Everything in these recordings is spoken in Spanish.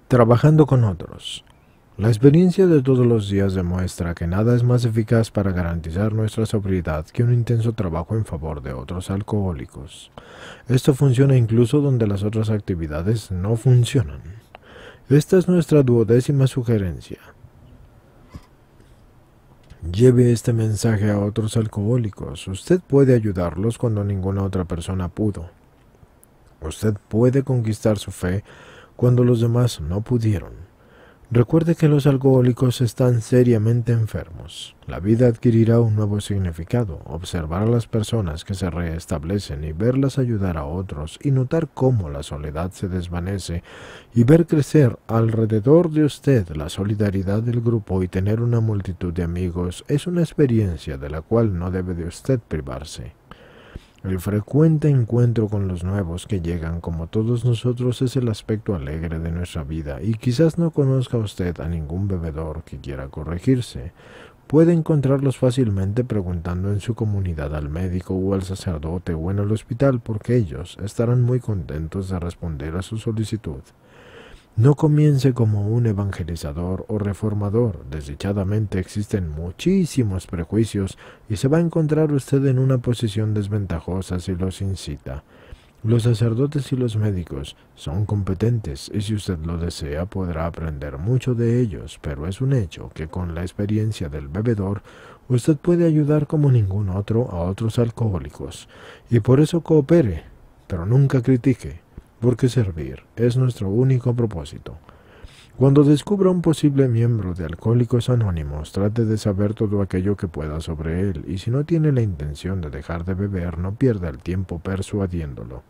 Trabajando con otros. La experiencia de todos los días demuestra que nada es más eficaz para garantizar nuestra sobriedad que un intenso trabajo en favor de otros alcohólicos. Esto funciona incluso donde las otras actividades no funcionan. Esta es nuestra 12ª sugerencia. Lleve este mensaje a otros alcohólicos. Usted puede ayudarlos cuando ninguna otra persona pudo. Usted puede conquistar su fe cuando los demás no pudieron. Recuerde que los alcohólicos están seriamente enfermos. La vida adquirirá un nuevo significado. Observar a las personas que se restablecen y verlas ayudar a otros y notar cómo la soledad se desvanece y ver crecer alrededor de usted la solidaridad del grupo y tener una multitud de amigos es una experiencia de la cual no debe de usted privarse. El frecuente encuentro con los nuevos que llegan como todos nosotros es el aspecto alegre de nuestra vida y quizás no conozca usted a ningún bebedor que quiera corregirse. Puede encontrarlos fácilmente preguntando en su comunidad al médico o al sacerdote o en el hospital porque ellos estarán muy contentos de responder a su solicitud. No comience como un evangelizador o reformador. Desdichadamente existen muchísimos prejuicios y se va a encontrar usted en una posición desventajosa si los incita. Los sacerdotes y los médicos son competentes y si usted lo desea podrá aprender mucho de ellos, pero es un hecho que con la experiencia del bebedor usted puede ayudar como ningún otro a otros alcohólicos y por eso coopere, pero nunca critique. Porque servir es nuestro único propósito. Cuando descubra un posible miembro de Alcohólicos Anónimos, trate de saber todo aquello que pueda sobre él, y si no tiene la intención de dejar de beber, no pierda el tiempo persuadiéndolo.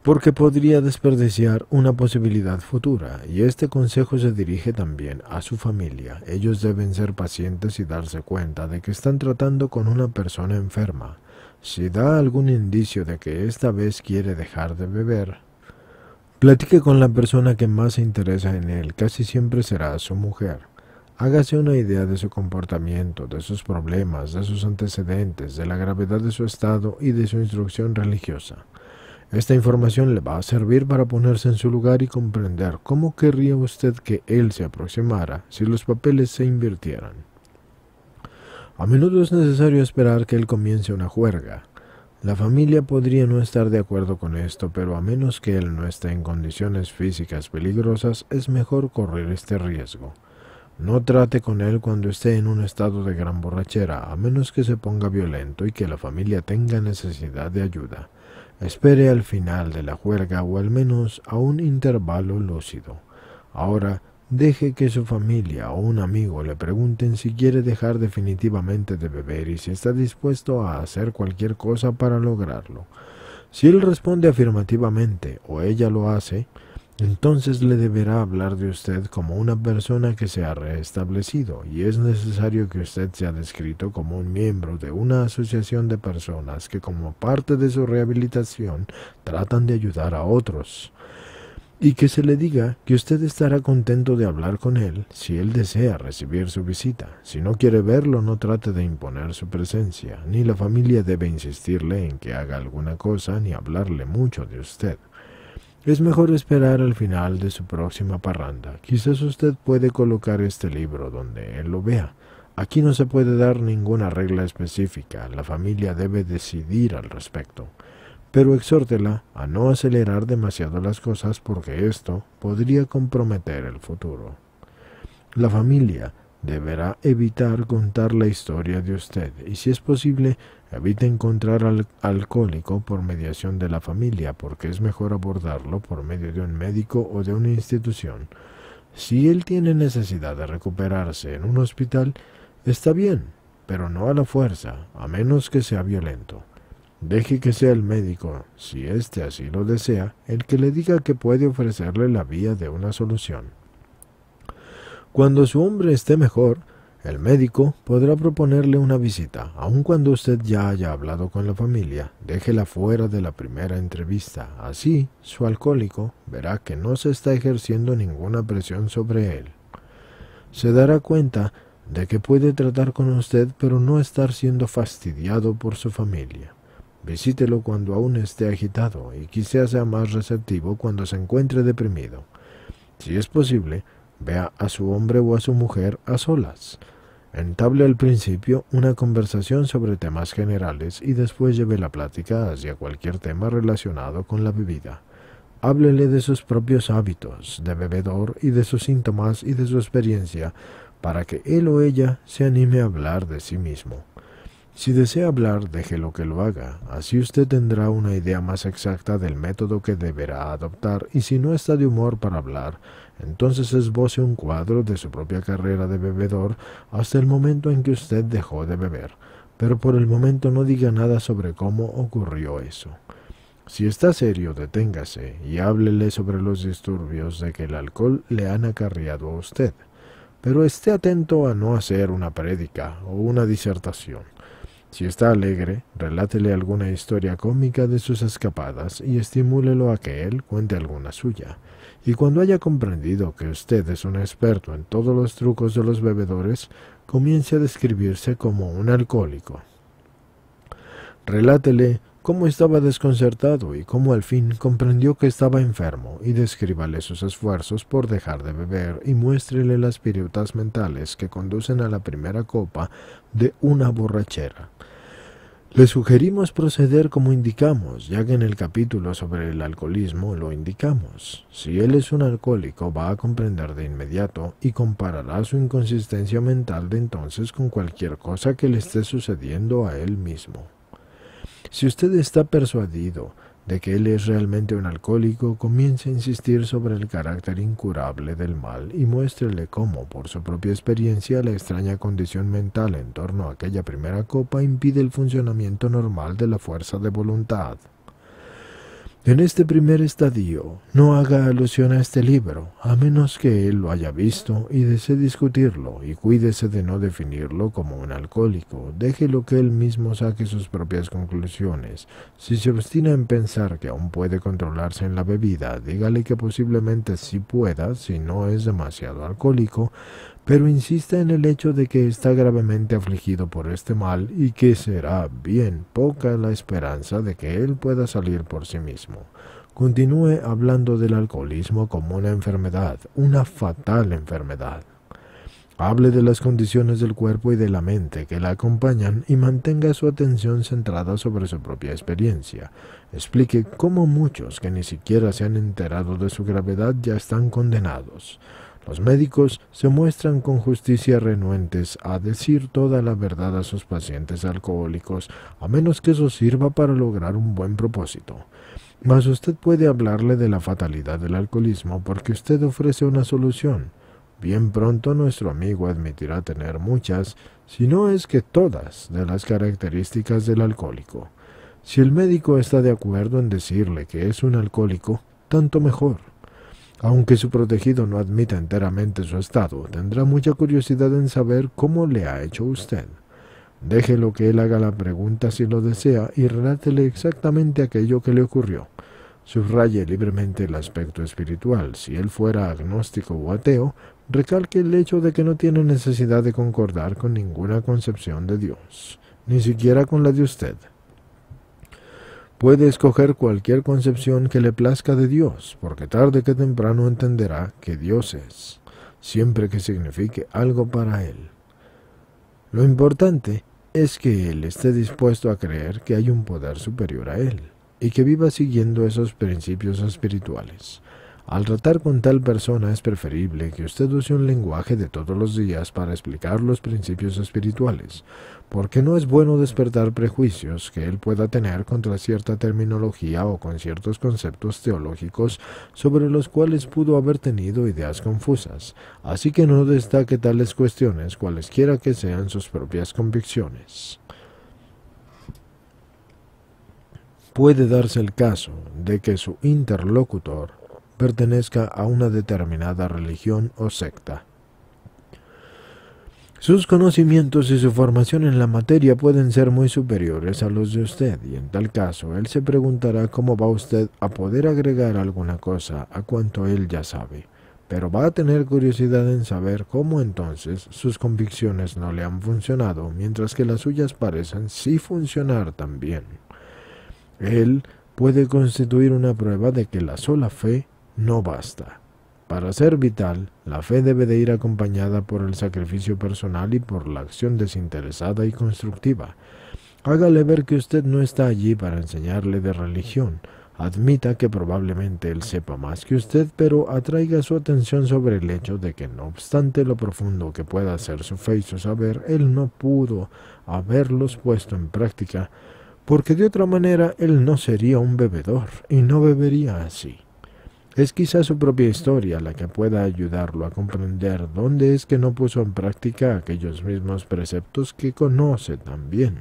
Porque podría desperdiciar una posibilidad futura, y este consejo se dirige también a su familia. Ellos deben ser pacientes y darse cuenta de que están tratando con una persona enferma. Si da algún indicio de que esta vez quiere dejar de beber, platique con la persona que más se interesa en él, casi siempre será su mujer. Hágase una idea de su comportamiento, de sus problemas, de sus antecedentes, de la gravedad de su estado y de su instrucción religiosa. Esta información le va a servir para ponerse en su lugar y comprender cómo querría usted que él se aproximara si los papeles se invirtieran. A menudo es necesario esperar que él comience una juerga. La familia podría no estar de acuerdo con esto, pero a menos que él no esté en condiciones físicas peligrosas, es mejor correr este riesgo. No trate con él cuando esté en un estado de gran borrachera, a menos que se ponga violento y que la familia tenga necesidad de ayuda. Espere al final de la juerga o al menos a un intervalo lúcido. Ahora, deje que su familia o un amigo le pregunten si quiere dejar definitivamente de beber y si está dispuesto a hacer cualquier cosa para lograrlo. Si él responde afirmativamente o ella lo hace, entonces le deberá hablar de usted como una persona que se ha restablecido y es necesario que usted sea descrito como un miembro de una asociación de personas que como parte de su rehabilitación tratan de ayudar a otros. Y que se le diga que usted estará contento de hablar con él si él desea recibir su visita. Si no quiere verlo, no trate de imponer su presencia, ni la familia debe insistirle en que haga alguna cosa ni hablarle mucho de usted. Es mejor esperar al final de su próxima parranda. Quizás usted puede colocar este libro donde él lo vea. Aquí no se puede dar ninguna regla específica, la familia debe decidir al respecto. Pero exhórtela a no acelerar demasiado las cosas porque esto podría comprometer el futuro. La familia deberá evitar contar la historia de usted y si es posible, evite encontrar al alcohólico por mediación de la familia porque es mejor abordarlo por medio de un médico o de una institución. Si él tiene necesidad de recuperarse en un hospital, está bien, pero no a la fuerza, a menos que sea violento. Deje que sea el médico, si éste así lo desea, el que le diga que puede ofrecerle la vía de una solución. Cuando su hombre esté mejor, el médico podrá proponerle una visita, aun cuando usted ya haya hablado con la familia. Déjela fuera de la primera entrevista. Así, su alcohólico verá que no se está ejerciendo ninguna presión sobre él. Se dará cuenta de que puede tratar con usted, pero no estar siendo fastidiado por su familia. Visítelo cuando aún esté agitado y quizás sea más receptivo cuando se encuentre deprimido. Si es posible, vea a su hombre o a su mujer a solas. Entable al principio una conversación sobre temas generales y después lleve la plática hacia cualquier tema relacionado con la bebida. Háblele de sus propios hábitos de bebedor y de sus síntomas y de su experiencia para que él o ella se anime a hablar de sí mismo. Si desea hablar, déjelo que lo haga. Así usted tendrá una idea más exacta del método que deberá adoptar y si no está de humor para hablar, entonces esboce un cuadro de su propia carrera de bebedor hasta el momento en que usted dejó de beber. Pero por el momento no diga nada sobre cómo ocurrió eso. Si está serio, deténgase y háblele sobre los disturbios de que el alcohol le han acarreado a usted. Pero esté atento a no hacer una prédica o una disertación. Si está alegre, relátele alguna historia cómica de sus escapadas y estimúlelo a que él cuente alguna suya. Y cuando haya comprendido que usted es un experto en todos los trucos de los bebedores, comience a describirse como un alcohólico. Relátele cómo estaba desconcertado y cómo al fin comprendió que estaba enfermo, y descríbale sus esfuerzos por dejar de beber y muéstrele las piruetas mentales que conducen a la primera copa de una borrachera. Le sugerimos proceder como indicamos, ya que en el capítulo sobre el alcoholismo lo indicamos. Si él es un alcohólico, va a comprender de inmediato y comparará su inconsistencia mental de entonces con cualquier cosa que le esté sucediendo a él mismo. Si usted está persuadido de que él es realmente un alcohólico, comience a insistir sobre el carácter incurable del mal y muéstrele cómo, por su propia experiencia, la extraña condición mental en torno a aquella primera copa impide el funcionamiento normal de la fuerza de voluntad. En este primer estadio, no haga alusión a este libro, a menos que él lo haya visto y desee discutirlo, y cuídese de no definirlo como un alcohólico. Déjelo que él mismo saque sus propias conclusiones. Si se obstina en pensar que aún puede controlarse en la bebida, dígale que posiblemente sí pueda si no es demasiado alcohólico, pero insista en el hecho de que está gravemente afligido por este mal y que será bien poca la esperanza de que él pueda salir por sí mismo. Continúe hablando del alcoholismo como una enfermedad, una fatal enfermedad. Hable de las condiciones del cuerpo y de la mente que la acompañan y mantenga su atención centrada sobre su propia experiencia. Explique cómo muchos que ni siquiera se han enterado de su gravedad ya están condenados. Los médicos se muestran con justicia renuentes a decir toda la verdad a sus pacientes alcohólicos, a menos que eso sirva para lograr un buen propósito. Mas usted puede hablarle de la fatalidad del alcoholismo porque usted ofrece una solución. Bien pronto nuestro amigo admitirá tener muchas, si no es que todas, de las características del alcohólico. Si el médico está de acuerdo en decirle que es un alcohólico, tanto mejor. Aunque su protegido no admita enteramente su estado, tendrá mucha curiosidad en saber cómo le ha hecho usted. Déjelo que él haga la pregunta si lo desea y relátele exactamente aquello que le ocurrió. Subraye libremente el aspecto espiritual. Si él fuera agnóstico o ateo, recalque el hecho de que no tiene necesidad de concordar con ninguna concepción de Dios, ni siquiera con la de usted. Puede escoger cualquier concepción que le plazca de Dios, porque tarde que temprano entenderá que Dios es, siempre que signifique algo para él. Lo importante es que él esté dispuesto a creer que hay un poder superior a él, y que viva siguiendo esos principios espirituales. Al tratar con tal persona es preferible que usted use un lenguaje de todos los días para explicar los principios espirituales, porque no es bueno despertar prejuicios que él pueda tener contra cierta terminología o con ciertos conceptos teológicos sobre los cuales pudo haber tenido ideas confusas, así que no destaque tales cuestiones cualesquiera que sean sus propias convicciones. Puede darse el caso de que su interlocutor pertenezca a una determinada religión o secta. Sus conocimientos y su formación en la materia pueden ser muy superiores a los de usted, y en tal caso él se preguntará cómo va usted a poder agregar alguna cosa a cuanto él ya sabe, pero va a tener curiosidad en saber cómo entonces sus convicciones no le han funcionado, mientras que las suyas parecen sí funcionar también. Él puede constituir una prueba de que la sola fe no basta. Para ser vital, la fe debe de ir acompañada por el sacrificio personal y por la acción desinteresada y constructiva. Hágale ver que usted no está allí para enseñarle de religión. Admita que probablemente él sepa más que usted, pero atraiga su atención sobre el hecho de que no obstante lo profundo que pueda ser su fe y su saber, él no pudo haberlos puesto en práctica, porque de otra manera él no sería un bebedor y no bebería así. Es quizá su propia historia la que pueda ayudarlo a comprender dónde es que no puso en práctica aquellos mismos preceptos que conoce tan bien.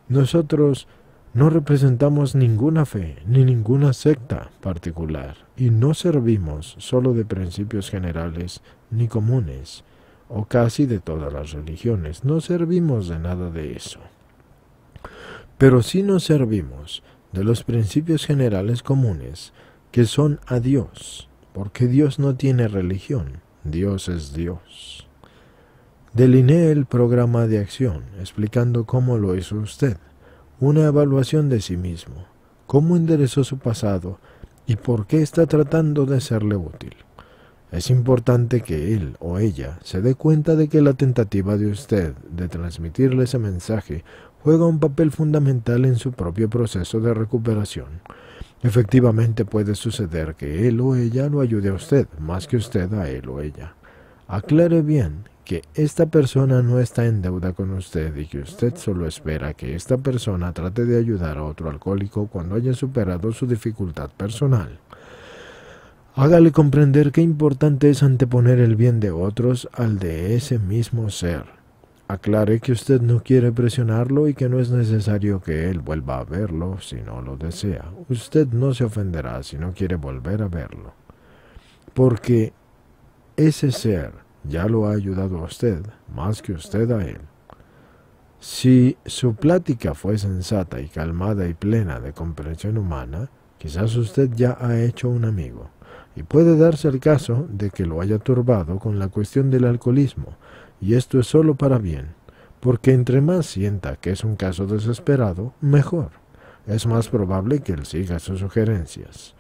Nosotros no representamos ninguna fe ni ninguna secta particular y no servimos solo de principios generales ni comunes o casi de todas las religiones. No servimos de nada de eso. Pero sí nos servimos de los principios generales comunes que son a Dios, porque Dios no tiene religión, Dios es Dios. Delinee el programa de acción, explicando cómo lo hizo usted, una evaluación de sí mismo, cómo enderezó su pasado y por qué está tratando de serle útil. Es importante que él o ella se dé cuenta de que la tentativa de usted de transmitirle ese mensaje juega un papel fundamental en su propio proceso de recuperación. Efectivamente puede suceder que él o ella lo ayude a usted, más que usted a él o ella. Aclare bien que esta persona no está en deuda con usted y que usted solo espera que esta persona trate de ayudar a otro alcohólico cuando haya superado su dificultad personal. Hágale comprender qué importante es anteponer el bien de otros al de ese mismo ser. Aclare que usted no quiere presionarlo y que no es necesario que él vuelva a verlo si no lo desea. Usted no se ofenderá si no quiere volver a verlo, porque ese ser ya lo ha ayudado a usted más que usted a él. Si su plática fue sensata y calmada y plena de comprensión humana, quizás usted ya ha hecho un amigo, y puede darse el caso de que lo haya turbado con la cuestión del alcoholismo, y esto es solo para bien, porque entre más sienta que es un caso desesperado, mejor. Es más probable que él siga sus sugerencias.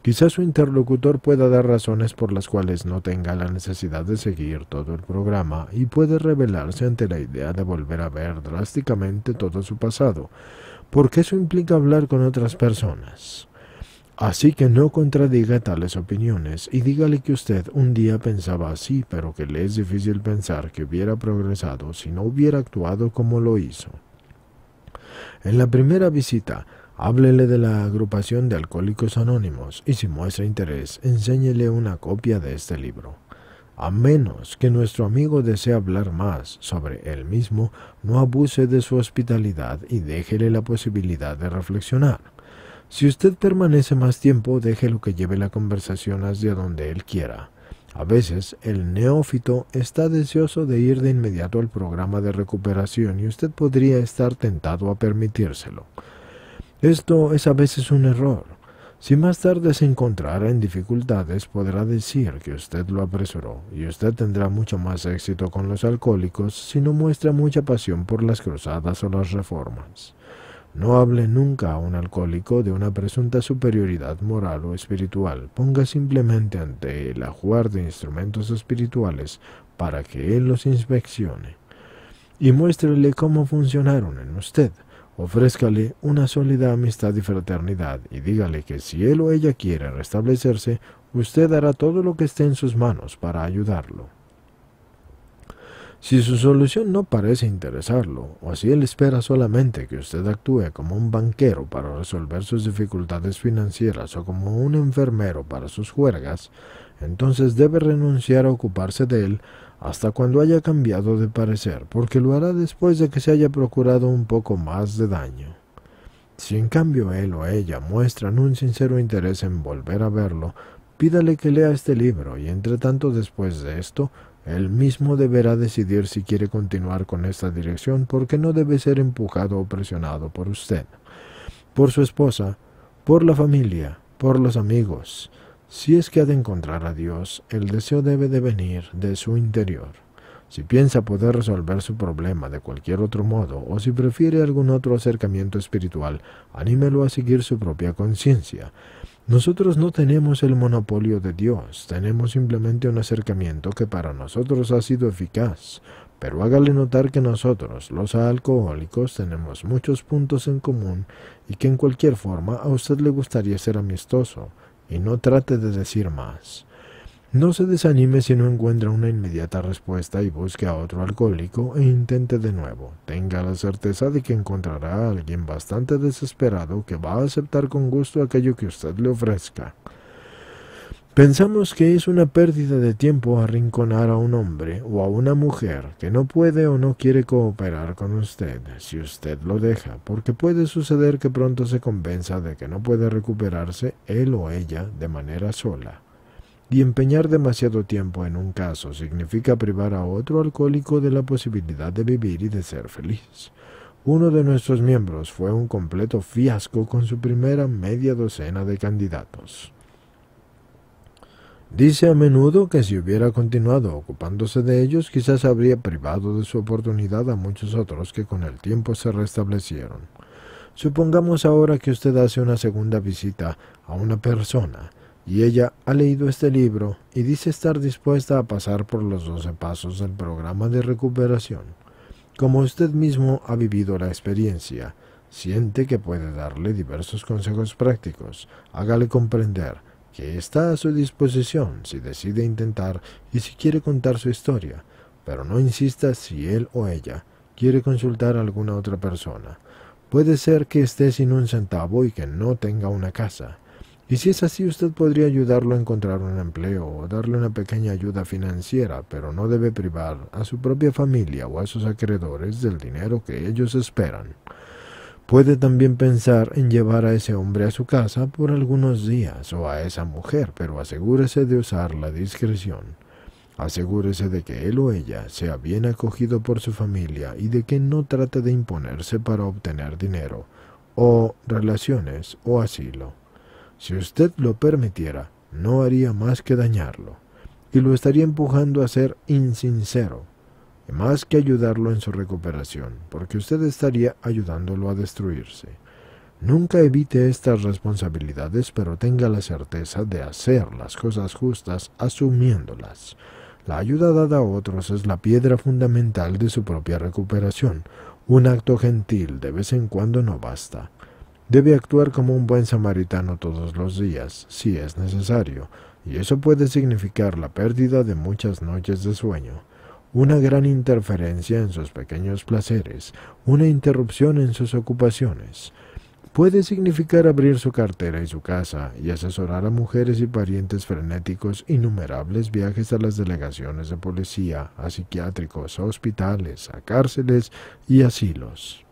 Quizás su interlocutor pueda dar razones por las cuales no tenga la necesidad de seguir todo el programa y puede rebelarse ante la idea de volver a ver drásticamente todo su pasado, porque eso implica hablar con otras personas. Así que no contradiga tales opiniones y dígale que usted un día pensaba así, pero que le es difícil pensar que hubiera progresado si no hubiera actuado como lo hizo. En la primera visita, háblele de la agrupación de Alcohólicos Anónimos y si muestra interés, enséñele una copia de este libro. A menos que nuestro amigo desee hablar más sobre él mismo, no abuse de su hospitalidad y déjele la posibilidad de reflexionar. Si usted permanece más tiempo, déjelo que lleve la conversación hacia donde él quiera. A veces, el neófito está deseoso de ir de inmediato al programa de recuperación y usted podría estar tentado a permitírselo. Esto es a veces un error. Si más tarde se encontrara en dificultades, podrá decir que usted lo apresuró, y usted tendrá mucho más éxito con los alcohólicos si no muestra mucha pasión por las cruzadas o las reformas. No hable nunca a un alcohólico de una presunta superioridad moral o espiritual. Ponga simplemente ante él a jugar de instrumentos espirituales para que él los inspeccione. Y muéstrele cómo funcionaron en usted. Ofrézcale una sólida amistad y fraternidad y dígale que si él o ella quiere restablecerse, usted hará todo lo que esté en sus manos para ayudarlo. Si su solución no parece interesarlo, o si él espera solamente que usted actúe como un banquero para resolver sus dificultades financieras o como un enfermero para sus juergas, entonces debe renunciar a ocuparse de él hasta cuando haya cambiado de parecer, porque lo hará después de que se haya procurado un poco más de daño. Si en cambio él o ella muestran un sincero interés en volver a verlo, pídale que lea este libro y entre tanto después de esto, él mismo deberá decidir si quiere continuar con esta dirección porque no debe ser empujado o presionado por usted, por su esposa, por la familia, por los amigos. Si es que ha de encontrar a Dios, el deseo debe de venir de su interior. Si piensa poder resolver su problema de cualquier otro modo, o si prefiere algún otro acercamiento espiritual, anímelo a seguir su propia conciencia. Nosotros no tenemos el monopolio de Dios, tenemos simplemente un acercamiento que para nosotros ha sido eficaz. Pero hágale notar que nosotros, los alcohólicos, tenemos muchos puntos en común y que en cualquier forma a usted le gustaría ser amistoso, y no trate de decir más. No se desanime si no encuentra una inmediata respuesta y busque a otro alcohólico e intente de nuevo. Tenga la certeza de que encontrará a alguien bastante desesperado que va a aceptar con gusto aquello que usted le ofrezca. Pensamos que es una pérdida de tiempo arrinconar a un hombre o a una mujer que no puede o no quiere cooperar con usted si usted lo deja, porque puede suceder que pronto se convenza de que no puede recuperarse él o ella de manera sola. Y empeñar demasiado tiempo en un caso significa privar a otro alcohólico de la posibilidad de vivir y de ser feliz. Uno de nuestros miembros fue un completo fiasco con su primera media docena de candidatos. Dice a menudo que si hubiera continuado ocupándose de ellos, quizás habría privado de su oportunidad a muchos otros que con el tiempo se restablecieron. Supongamos ahora que usted hace una segunda visita a una persona, y ella ha leído este libro y dice estar dispuesta a pasar por los 12 pasos del programa de recuperación. Como usted mismo ha vivido la experiencia, siente que puede darle diversos consejos prácticos. Hágale comprender que está a su disposición si decide intentar y si quiere contar su historia, pero no insista si él o ella quiere consultar a alguna otra persona. Puede ser que esté sin un centavo y que no tenga una casa. Y si es así, usted podría ayudarlo a encontrar un empleo o darle una pequeña ayuda financiera, pero no debe privar a su propia familia o a sus acreedores del dinero que ellos esperan. Puede también pensar en llevar a ese hombre a su casa por algunos días o a esa mujer, pero asegúrese de usar la discreción. Asegúrese de que él o ella sea bien acogido por su familia y de que no trate de imponerse para obtener dinero, o relaciones, o asilo. Si usted lo permitiera, no haría más que dañarlo, y lo estaría empujando a ser insincero, más que ayudarlo en su recuperación, porque usted estaría ayudándolo a destruirse. Nunca evite estas responsabilidades, pero tenga la certeza de hacer las cosas justas asumiéndolas. La ayuda dada a otros es la piedra fundamental de su propia recuperación. Un acto gentil de vez en cuando no basta. Debe actuar como un buen samaritano todos los días, si es necesario, y eso puede significar la pérdida de muchas noches de sueño, una gran interferencia en sus pequeños placeres, una interrupción en sus ocupaciones. Puede significar abrir su cartera y su casa y asesorar a mujeres y parientes frenéticos innumerables viajes a las delegaciones de policía, a psiquiátricos, a hospitales, a cárceles y asilos.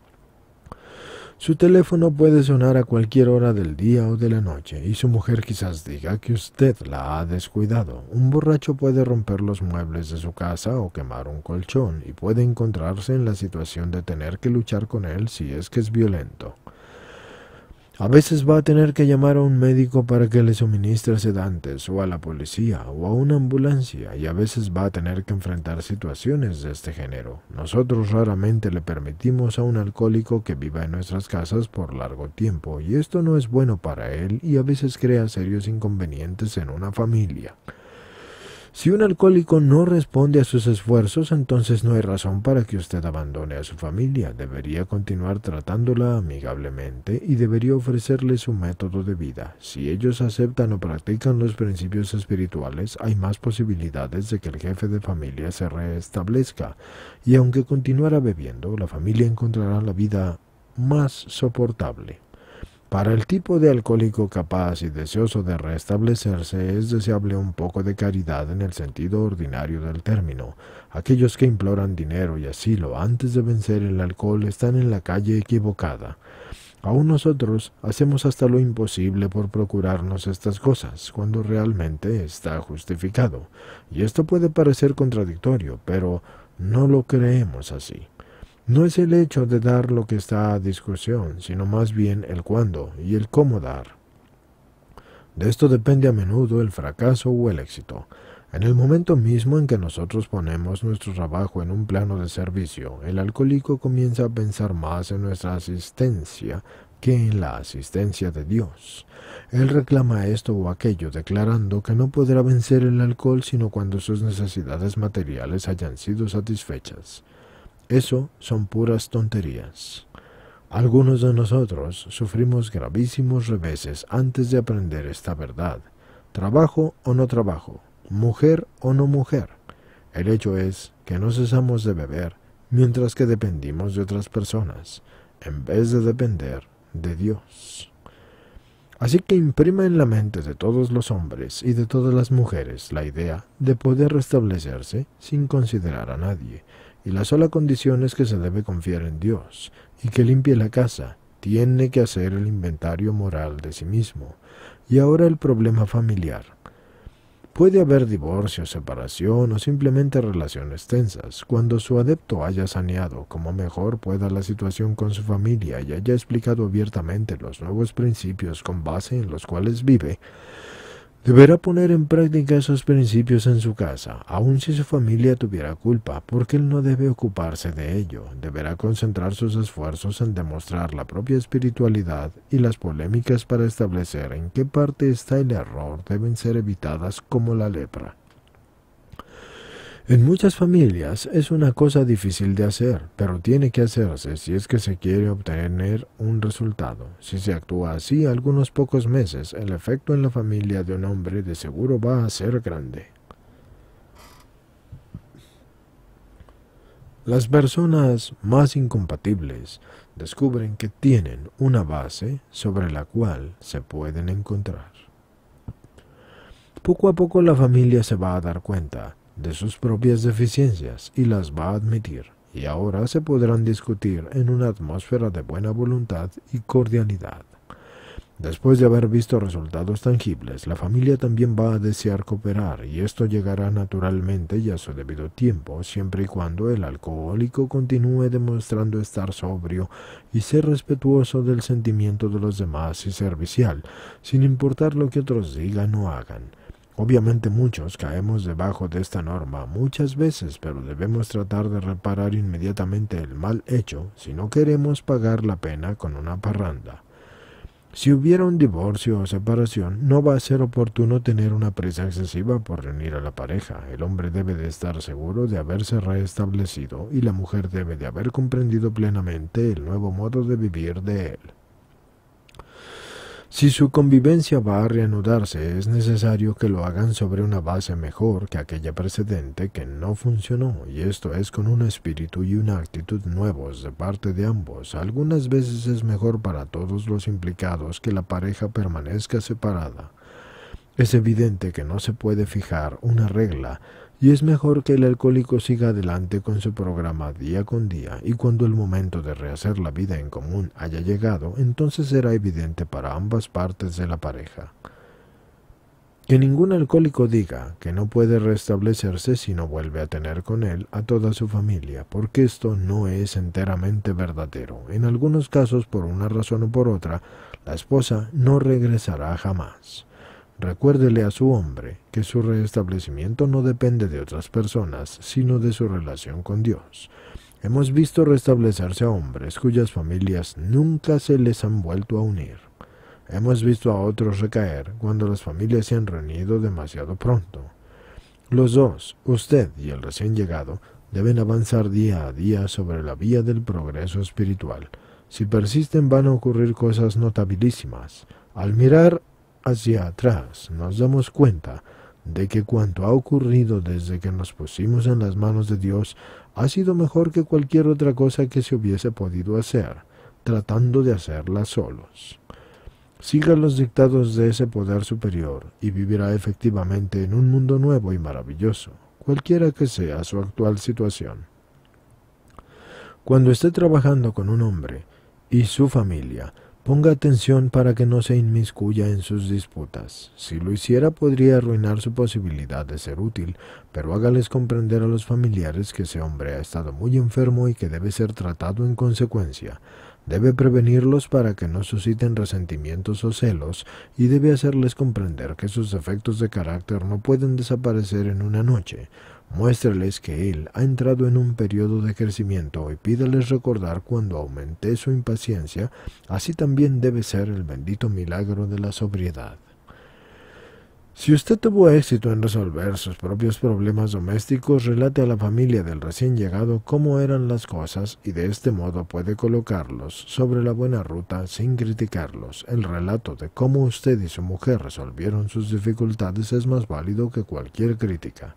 Su teléfono puede sonar a cualquier hora del día o de la noche, y su mujer quizás diga que usted la ha descuidado. Un borracho puede romper los muebles de su casa o quemar un colchón, y puede encontrarse en la situación de tener que luchar con él si es que es violento. A veces va a tener que llamar a un médico para que le suministre sedantes, o a la policía, o a una ambulancia, y a veces va a tener que enfrentar situaciones de este género. Nosotros raramente le permitimos a un alcohólico que viva en nuestras casas por largo tiempo, y esto no es bueno para él y a veces crea serios inconvenientes en una familia. Si un alcohólico no responde a sus esfuerzos, entonces no hay razón para que usted abandone a su familia. Debería continuar tratándola amigablemente y debería ofrecerle su método de vida. Si ellos aceptan o practican los principios espirituales, hay más posibilidades de que el jefe de familia se restablezca. Y aunque continuara bebiendo, la familia encontrará la vida más soportable. Para el tipo de alcohólico capaz y deseoso de restablecerse es deseable un poco de caridad en el sentido ordinario del término. Aquellos que imploran dinero y asilo antes de vencer el alcohol están en la calle equivocada. Aún nosotros hacemos hasta lo imposible por procurarnos estas cosas, cuando realmente está justificado. Y esto puede parecer contradictorio, pero no lo creemos así. No es el hecho de dar lo que está a discusión, sino más bien el cuándo y el cómo dar. De esto depende a menudo el fracaso o el éxito. En el momento mismo en que nosotros ponemos nuestro trabajo en un plano de servicio, el alcohólico comienza a pensar más en nuestra asistencia que en la asistencia de Dios. Él reclama esto o aquello, declarando que no podrá vencer el alcohol sino cuando sus necesidades materiales hayan sido satisfechas. Eso son puras tonterías. Algunos de nosotros sufrimos gravísimos reveses antes de aprender esta verdad. Trabajo o no trabajo, mujer o no mujer. El hecho es que no cesamos de beber mientras que dependimos de otras personas, en vez de depender de Dios. Así que imprima en la mente de todos los hombres y de todas las mujeres la idea de poder restablecerse sin considerar a nadie, y la sola condición es que se debe confiar en Dios, y que limpie la casa, tiene que hacer el inventario moral de sí mismo. Y ahora el problema familiar. Puede haber divorcio, separación o simplemente relaciones tensas. Cuando su adepto haya saneado como mejor pueda la situación con su familia y haya explicado abiertamente los nuevos principios con base en los cuales vive, deberá poner en práctica esos principios en su casa, aun si su familia tuviera culpa, porque él no debe ocuparse de ello. Deberá concentrar sus esfuerzos en demostrar la propia espiritualidad, y las polémicas para establecer en qué parte está el error deben ser evitadas como la lepra. En muchas familias es una cosa difícil de hacer, pero tiene que hacerse si es que se quiere obtener un resultado. Si se actúa así algunos pocos meses, el efecto en la familia de un hombre de seguro va a ser grande. Las personas más incompatibles descubren que tienen una base sobre la cual se pueden encontrar. Poco a poco la familia se va a dar cuenta de sus propias deficiencias y las va a admitir, y ahora se podrán discutir en una atmósfera de buena voluntad y cordialidad. Después de haber visto resultados tangibles, la familia también va a desear cooperar, y esto llegará naturalmente y a su debido tiempo, siempre y cuando el alcohólico continúe demostrando estar sobrio y ser respetuoso del sentimiento de los demás y servicial, sin importar lo que otros digan o hagan. Obviamente muchos caemos debajo de esta norma muchas veces, pero debemos tratar de reparar inmediatamente el mal hecho si no queremos pagar la pena con una parranda. Si hubiera un divorcio o separación, no va a ser oportuno tener una prisa excesiva por reunir a la pareja. El hombre debe de estar seguro de haberse restablecido y la mujer debe de haber comprendido plenamente el nuevo modo de vivir de él. Si su convivencia va a reanudarse, es necesario que lo hagan sobre una base mejor que aquella precedente que no funcionó, y esto es con un espíritu y una actitud nuevos de parte de ambos. Algunas veces es mejor para todos los implicados que la pareja permanezca separada. Es evidente que no se puede fijar una regla, y es mejor que el alcohólico siga adelante con su programa día con día, y cuando el momento de rehacer la vida en común haya llegado, entonces será evidente para ambas partes de la pareja. Que ningún alcohólico diga que no puede restablecerse si no vuelve a tener con él a toda su familia, porque esto no es enteramente verdadero. En algunos casos, por una razón o por otra, la esposa no regresará jamás. Recuérdele a su hombre que su restablecimiento no depende de otras personas, sino de su relación con Dios. Hemos visto restablecerse a hombres cuyas familias nunca se les han vuelto a unir. Hemos visto a otros recaer cuando las familias se han reunido demasiado pronto. Los dos, usted y el recién llegado, deben avanzar día a día sobre la vía del progreso espiritual. Si persisten van a ocurrir cosas notabilísimas. Al mirar hacia atrás nos damos cuenta de que cuanto ha ocurrido desde que nos pusimos en las manos de Dios ha sido mejor que cualquier otra cosa que se hubiese podido hacer, tratando de hacerla solos. Siga los dictados de ese poder superior y vivirá efectivamente en un mundo nuevo y maravilloso, cualquiera que sea su actual situación. Cuando esté trabajando con un hombre y su familia, ponga atención para que no se inmiscuya en sus disputas. Si lo hiciera podría arruinar su posibilidad de ser útil, pero hágales comprender a los familiares que ese hombre ha estado muy enfermo y que debe ser tratado en consecuencia. Debe prevenirlos para que no susciten resentimientos o celos, y debe hacerles comprender que sus defectos de carácter no pueden desaparecer en una noche. Muéstreles que él ha entrado en un periodo de crecimiento y pídales recordar cuando aumenté su impaciencia, así también debe ser el bendito milagro de la sobriedad. Si usted tuvo éxito en resolver sus propios problemas domésticos, relate a la familia del recién llegado cómo eran las cosas y de este modo puede colocarlos sobre la buena ruta sin criticarlos. El relato de cómo usted y su mujer resolvieron sus dificultades es más válido que cualquier crítica.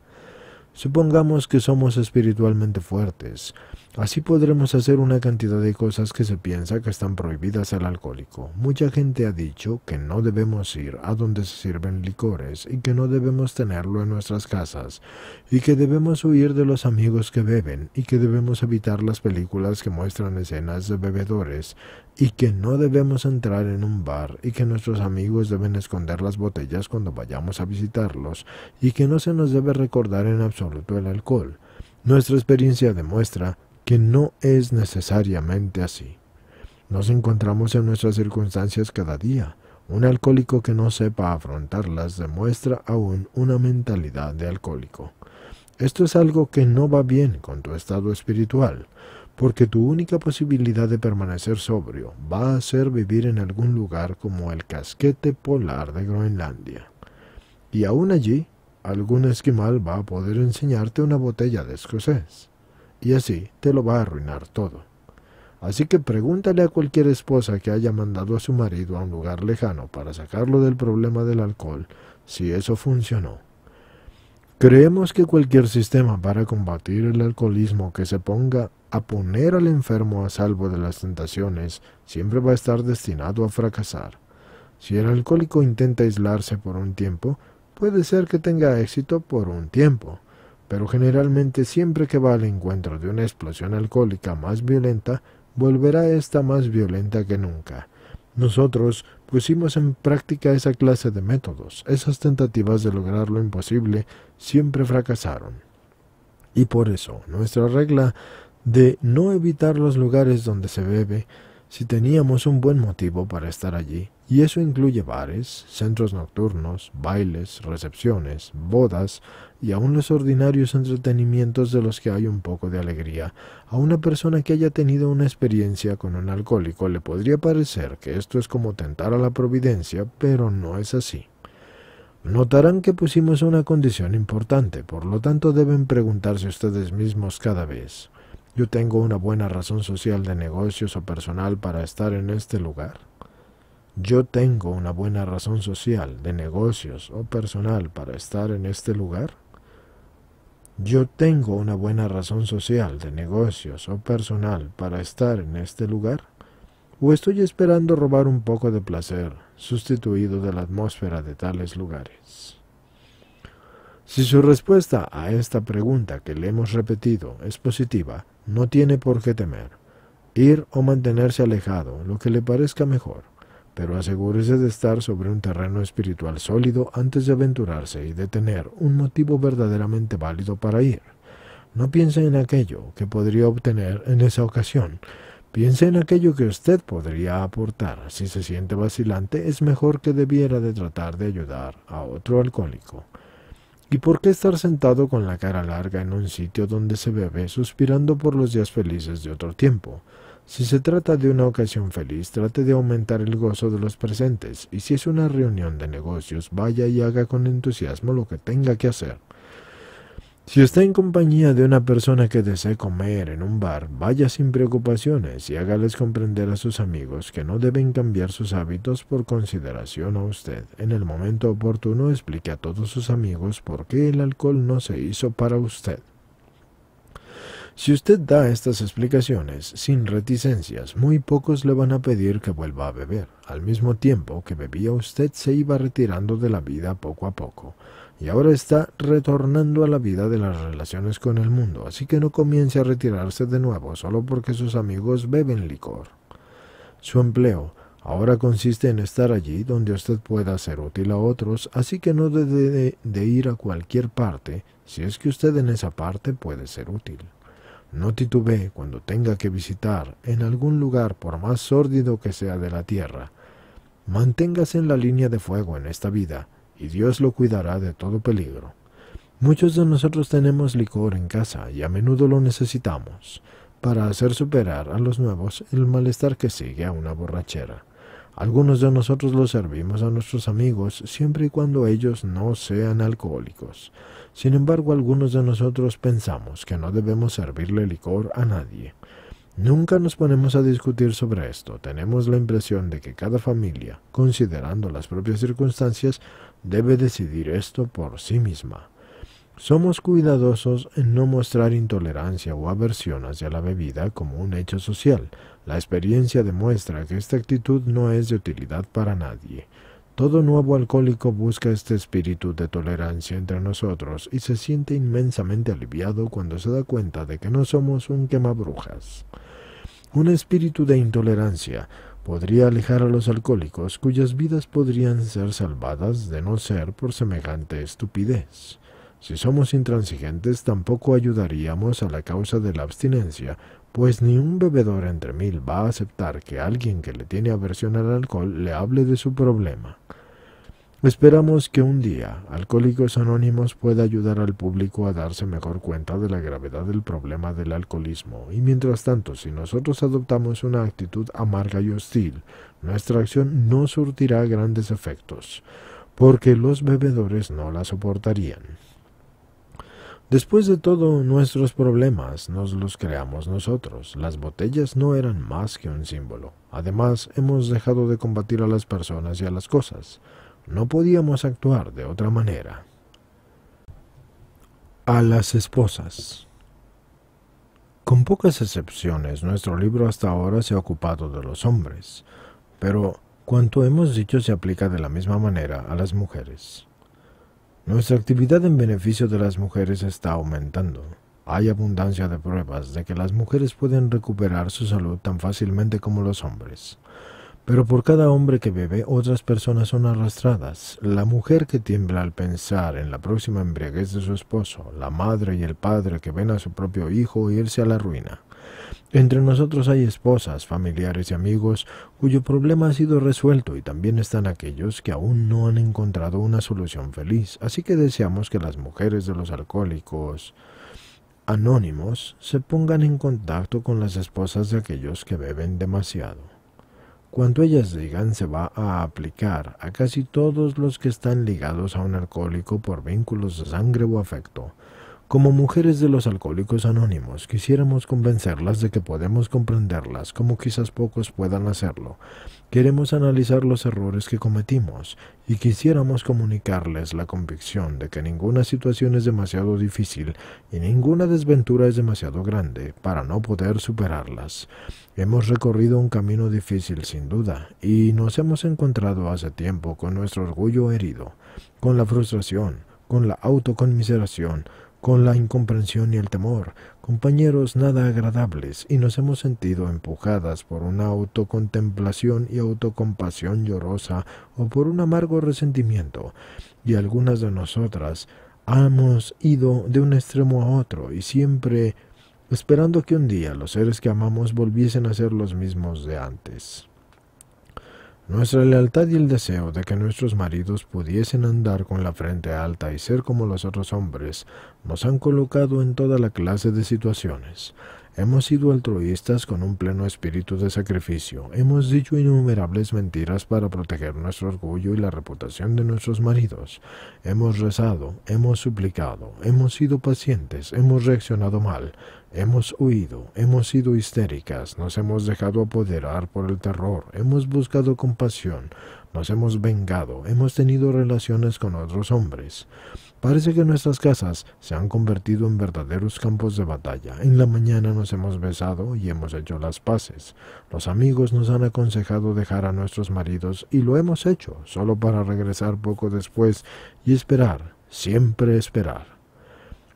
Supongamos que somos espiritualmente fuertes. Así podremos hacer una cantidad de cosas que se piensa que están prohibidas al alcohólico. Mucha gente ha dicho que no debemos ir a donde se sirven licores y que no debemos tenerlo en nuestras casas y que debemos huir de los amigos que beben y que debemos evitar las películas que muestran escenas de bebedores y que no debemos entrar en un bar y que nuestros amigos deben esconder las botellas cuando vayamos a visitarlos y que no se nos debe recordar en absoluto el alcohol. Nuestra experiencia demuestra que no es necesariamente así. Nos encontramos en nuestras circunstancias cada día. Un alcohólico que no sepa afrontarlas demuestra aún una mentalidad de alcohólico. Esto es algo que no va bien con tu estado espiritual, porque tu única posibilidad de permanecer sobrio va a ser vivir en algún lugar como el casquete polar de Groenlandia. Y aún allí, algún esquimal va a poder enseñarte una botella de escocés. Y así te lo va a arruinar todo. Así que pregúntale a cualquier esposa que haya mandado a su marido a un lugar lejano para sacarlo del problema del alcohol, si eso funcionó. Creemos que cualquier sistema para combatir el alcoholismo que se ponga a poner al enfermo a salvo de las tentaciones siempre va a estar destinado a fracasar. Si el alcohólico intenta aislarse por un tiempo, puede ser que tenga éxito por un tiempo. Pero generalmente siempre que va al encuentro de una explosión alcohólica más violenta, volverá esta más violenta que nunca. Nosotros pusimos en práctica esa clase de métodos. Esas tentativas de lograr lo imposible siempre fracasaron. Y por eso, nuestra regla de no evitar los lugares donde se bebe, si teníamos un buen motivo para estar allí, y eso incluye bares, centros nocturnos, bailes, recepciones, bodas y aun los ordinarios entretenimientos de los que hay un poco de alegría. A una persona que haya tenido una experiencia con un alcohólico le podría parecer que esto es como tentar a la providencia, pero no es así. Notarán que pusimos una condición importante, por lo tanto deben preguntarse ustedes mismos cada vez: ¿yo tengo una buena razón social de negocios o personal para estar en este lugar? ¿Yo tengo una buena razón social de negocios o personal para estar en este lugar? ¿Yo tengo una buena razón social de negocios o personal para estar en este lugar? ¿O estoy esperando robar un poco de placer, sustituido de la atmósfera de tales lugares? Si su respuesta a esta pregunta que le hemos repetido es positiva, no tiene por qué temer. Ir o mantenerse alejado, lo que le parezca mejor, pero asegúrese de estar sobre un terreno espiritual sólido antes de aventurarse y de tener un motivo verdaderamente válido para ir. No piense en aquello que podría obtener en esa ocasión. Piense en aquello que usted podría aportar. Si se siente vacilante, es mejor que debiera de tratar de ayudar a otro alcohólico. ¿Y por qué estar sentado con la cara larga en un sitio donde se bebe, suspirando por los días felices de otro tiempo? Si se trata de una ocasión feliz, trate de aumentar el gozo de los presentes, y si es una reunión de negocios, vaya y haga con entusiasmo lo que tenga que hacer. Si está en compañía de una persona que desee comer en un bar, vaya sin preocupaciones y hágales comprender a sus amigos que no deben cambiar sus hábitos por consideración a usted. En el momento oportuno, explique a todos sus amigos por qué el alcohol no se hizo para usted. Si usted da estas explicaciones sin reticencias, muy pocos le van a pedir que vuelva a beber. Al mismo tiempo que bebía, usted se iba retirando de la vida poco a poco, y ahora está retornando a la vida de las relaciones con el mundo, así que no comience a retirarse de nuevo solo porque sus amigos beben licor. Su empleo ahora consiste en estar allí donde usted pueda ser útil a otros, así que no debe de ir a cualquier parte si es que usted en esa parte puede ser útil. No titubee cuando tenga que visitar en algún lugar por más sórdido que sea de la tierra. Manténgase en la línea de fuego en esta vida, y Dios lo cuidará de todo peligro. Muchos de nosotros tenemos licor en casa y a menudo lo necesitamos para hacer superar a los nuevos el malestar que sigue a una borrachera. Algunos de nosotros lo servimos a nuestros amigos siempre y cuando ellos no sean alcohólicos. Sin embargo, algunos de nosotros pensamos que no debemos servirle licor a nadie. Nunca nos ponemos a discutir sobre esto. Tenemos la impresión de que cada familia, considerando las propias circunstancias, debe decidir esto por sí misma. Somos cuidadosos en no mostrar intolerancia o aversión hacia la bebida como un hecho social. La experiencia demuestra que esta actitud no es de utilidad para nadie. Todo nuevo alcohólico busca este espíritu de tolerancia entre nosotros y se siente inmensamente aliviado cuando se da cuenta de que no somos un quemabrujas. Un espíritu de intolerancia podría alejar a los alcohólicos cuyas vidas podrían ser salvadas de no ser por semejante estupidez. Si somos intransigentes, tampoco ayudaríamos a la causa de la abstinencia, pues ni un bebedor entre 1000 va a aceptar que alguien que le tiene aversión al alcohol le hable de su problema. Esperamos que un día Alcohólicos Anónimos pueda ayudar al público a darse mejor cuenta de la gravedad del problema del alcoholismo, y mientras tanto, si nosotros adoptamos una actitud amarga y hostil, nuestra acción no surtirá grandes efectos, porque los bebedores no la soportarían. Después de todo, nuestros problemas nos los creamos nosotros. Las botellas no eran más que un símbolo. Además, hemos dejado de combatir a las personas y a las cosas. No podíamos actuar de otra manera. A las esposas. Con pocas excepciones, nuestro libro hasta ahora se ha ocupado de los hombres, pero cuanto hemos dicho se aplica de la misma manera a las mujeres. Nuestra actividad en beneficio de las mujeres está aumentando. Hay abundancia de pruebas de que las mujeres pueden recuperar su salud tan fácilmente como los hombres. Pero por cada hombre que bebe, otras personas son arrastradas. La mujer que tiembla al pensar en la próxima embriaguez de su esposo, la madre y el padre que ven a su propio hijo irse a la ruina. Entre nosotros hay esposas, familiares y amigos cuyo problema ha sido resuelto, y también están aquellos que aún no han encontrado una solución feliz. Así que deseamos que las mujeres de los alcohólicos anónimos se pongan en contacto con las esposas de aquellos que beben demasiado. Cuanto ellas digan se va a aplicar a casi todos los que están ligados a un alcohólico por vínculos de sangre o afecto. Como mujeres de los Alcohólicos Anónimos, quisiéramos convencerlas de que podemos comprenderlas, como quizás pocos puedan hacerlo. Queremos analizar los errores que cometimos y quisiéramos comunicarles la convicción de que ninguna situación es demasiado difícil y ninguna desventura es demasiado grande para no poder superarlas. Hemos recorrido un camino difícil sin duda y nos hemos encontrado hace tiempo con nuestro orgullo herido, con la frustración, con la autoconmiseración, con la incomprensión y el temor, compañeros nada agradables, y nos hemos sentido empujadas por una autocontemplación y autocompasión llorosa o por un amargo resentimiento, y algunas de nosotras hemos ido de un extremo a otro, y siempre esperando que un día los seres que amamos volviesen a ser los mismos de antes. Nuestra lealtad y el deseo de que nuestros maridos pudiesen andar con la frente alta y ser como los otros hombres nos han colocado en toda la clase de situaciones. Hemos sido altruistas con un pleno espíritu de sacrificio. Hemos dicho innumerables mentiras para proteger nuestro orgullo y la reputación de nuestros maridos. Hemos rezado, hemos suplicado, hemos sido pacientes, hemos reaccionado mal. Hemos huido, hemos sido histéricas, nos hemos dejado apoderar por el terror, hemos buscado compasión, nos hemos vengado, hemos tenido relaciones con otros hombres. Parece que nuestras casas se han convertido en verdaderos campos de batalla. En la mañana nos hemos besado y hemos hecho las paces. Los amigos nos han aconsejado dejar a nuestros maridos y lo hemos hecho, solo para regresar poco después y esperar, siempre esperar.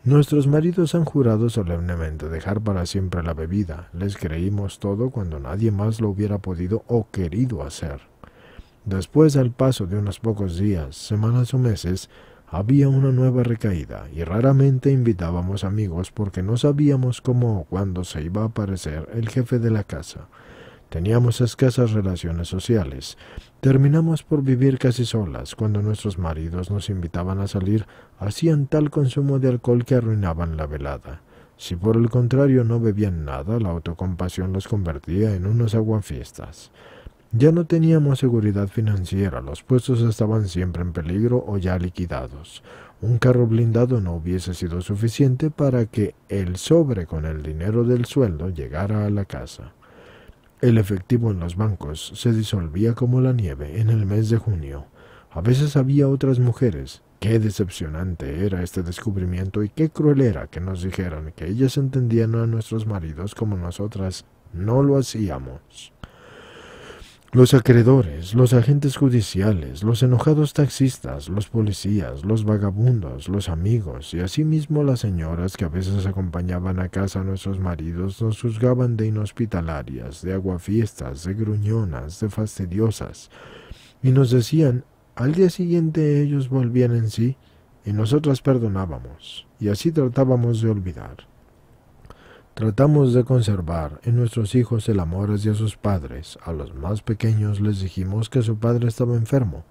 Nuestros maridos han jurado solemnemente dejar para siempre la bebida. Les creímos todo cuando nadie más lo hubiera podido o querido hacer. Después, al paso de unos pocos días, semanas o meses, había una nueva recaída y raramente invitábamos amigos porque no sabíamos cómo o cuándo se iba a aparecer el jefe de la casa. Teníamos escasas relaciones sociales. Terminamos por vivir casi solas. Cuando nuestros maridos nos invitaban a salir, hacían tal consumo de alcohol que arruinaban la velada. Si por el contrario no bebían nada, la autocompasión los convertía en unos aguafiestas. Ya no teníamos seguridad financiera, los puestos estaban siempre en peligro o ya liquidados. Un carro blindado no hubiese sido suficiente para que el sobre con el dinero del sueldo llegara a la casa. El efectivo en los bancos se disolvía como la nieve en el mes de junio. A veces había otras mujeres. Qué decepcionante era este descubrimiento y qué cruel era que nos dijeran que ellas entendían a nuestros maridos como nosotras no lo hacíamos. Los acreedores, los agentes judiciales, los enojados taxistas, los policías, los vagabundos, los amigos y asimismo las señoras que a veces acompañaban a casa a nuestros maridos nos juzgaban de inhospitalarias, de aguafiestas, de gruñonas, de fastidiosas, y nos decían, al día siguiente ellos volvían en sí y nosotras perdonábamos, y así tratábamos de olvidar. Tratamos de conservar en nuestros hijos el amor hacia sus padres. A los más pequeños les dijimos que su padre estaba enfermo,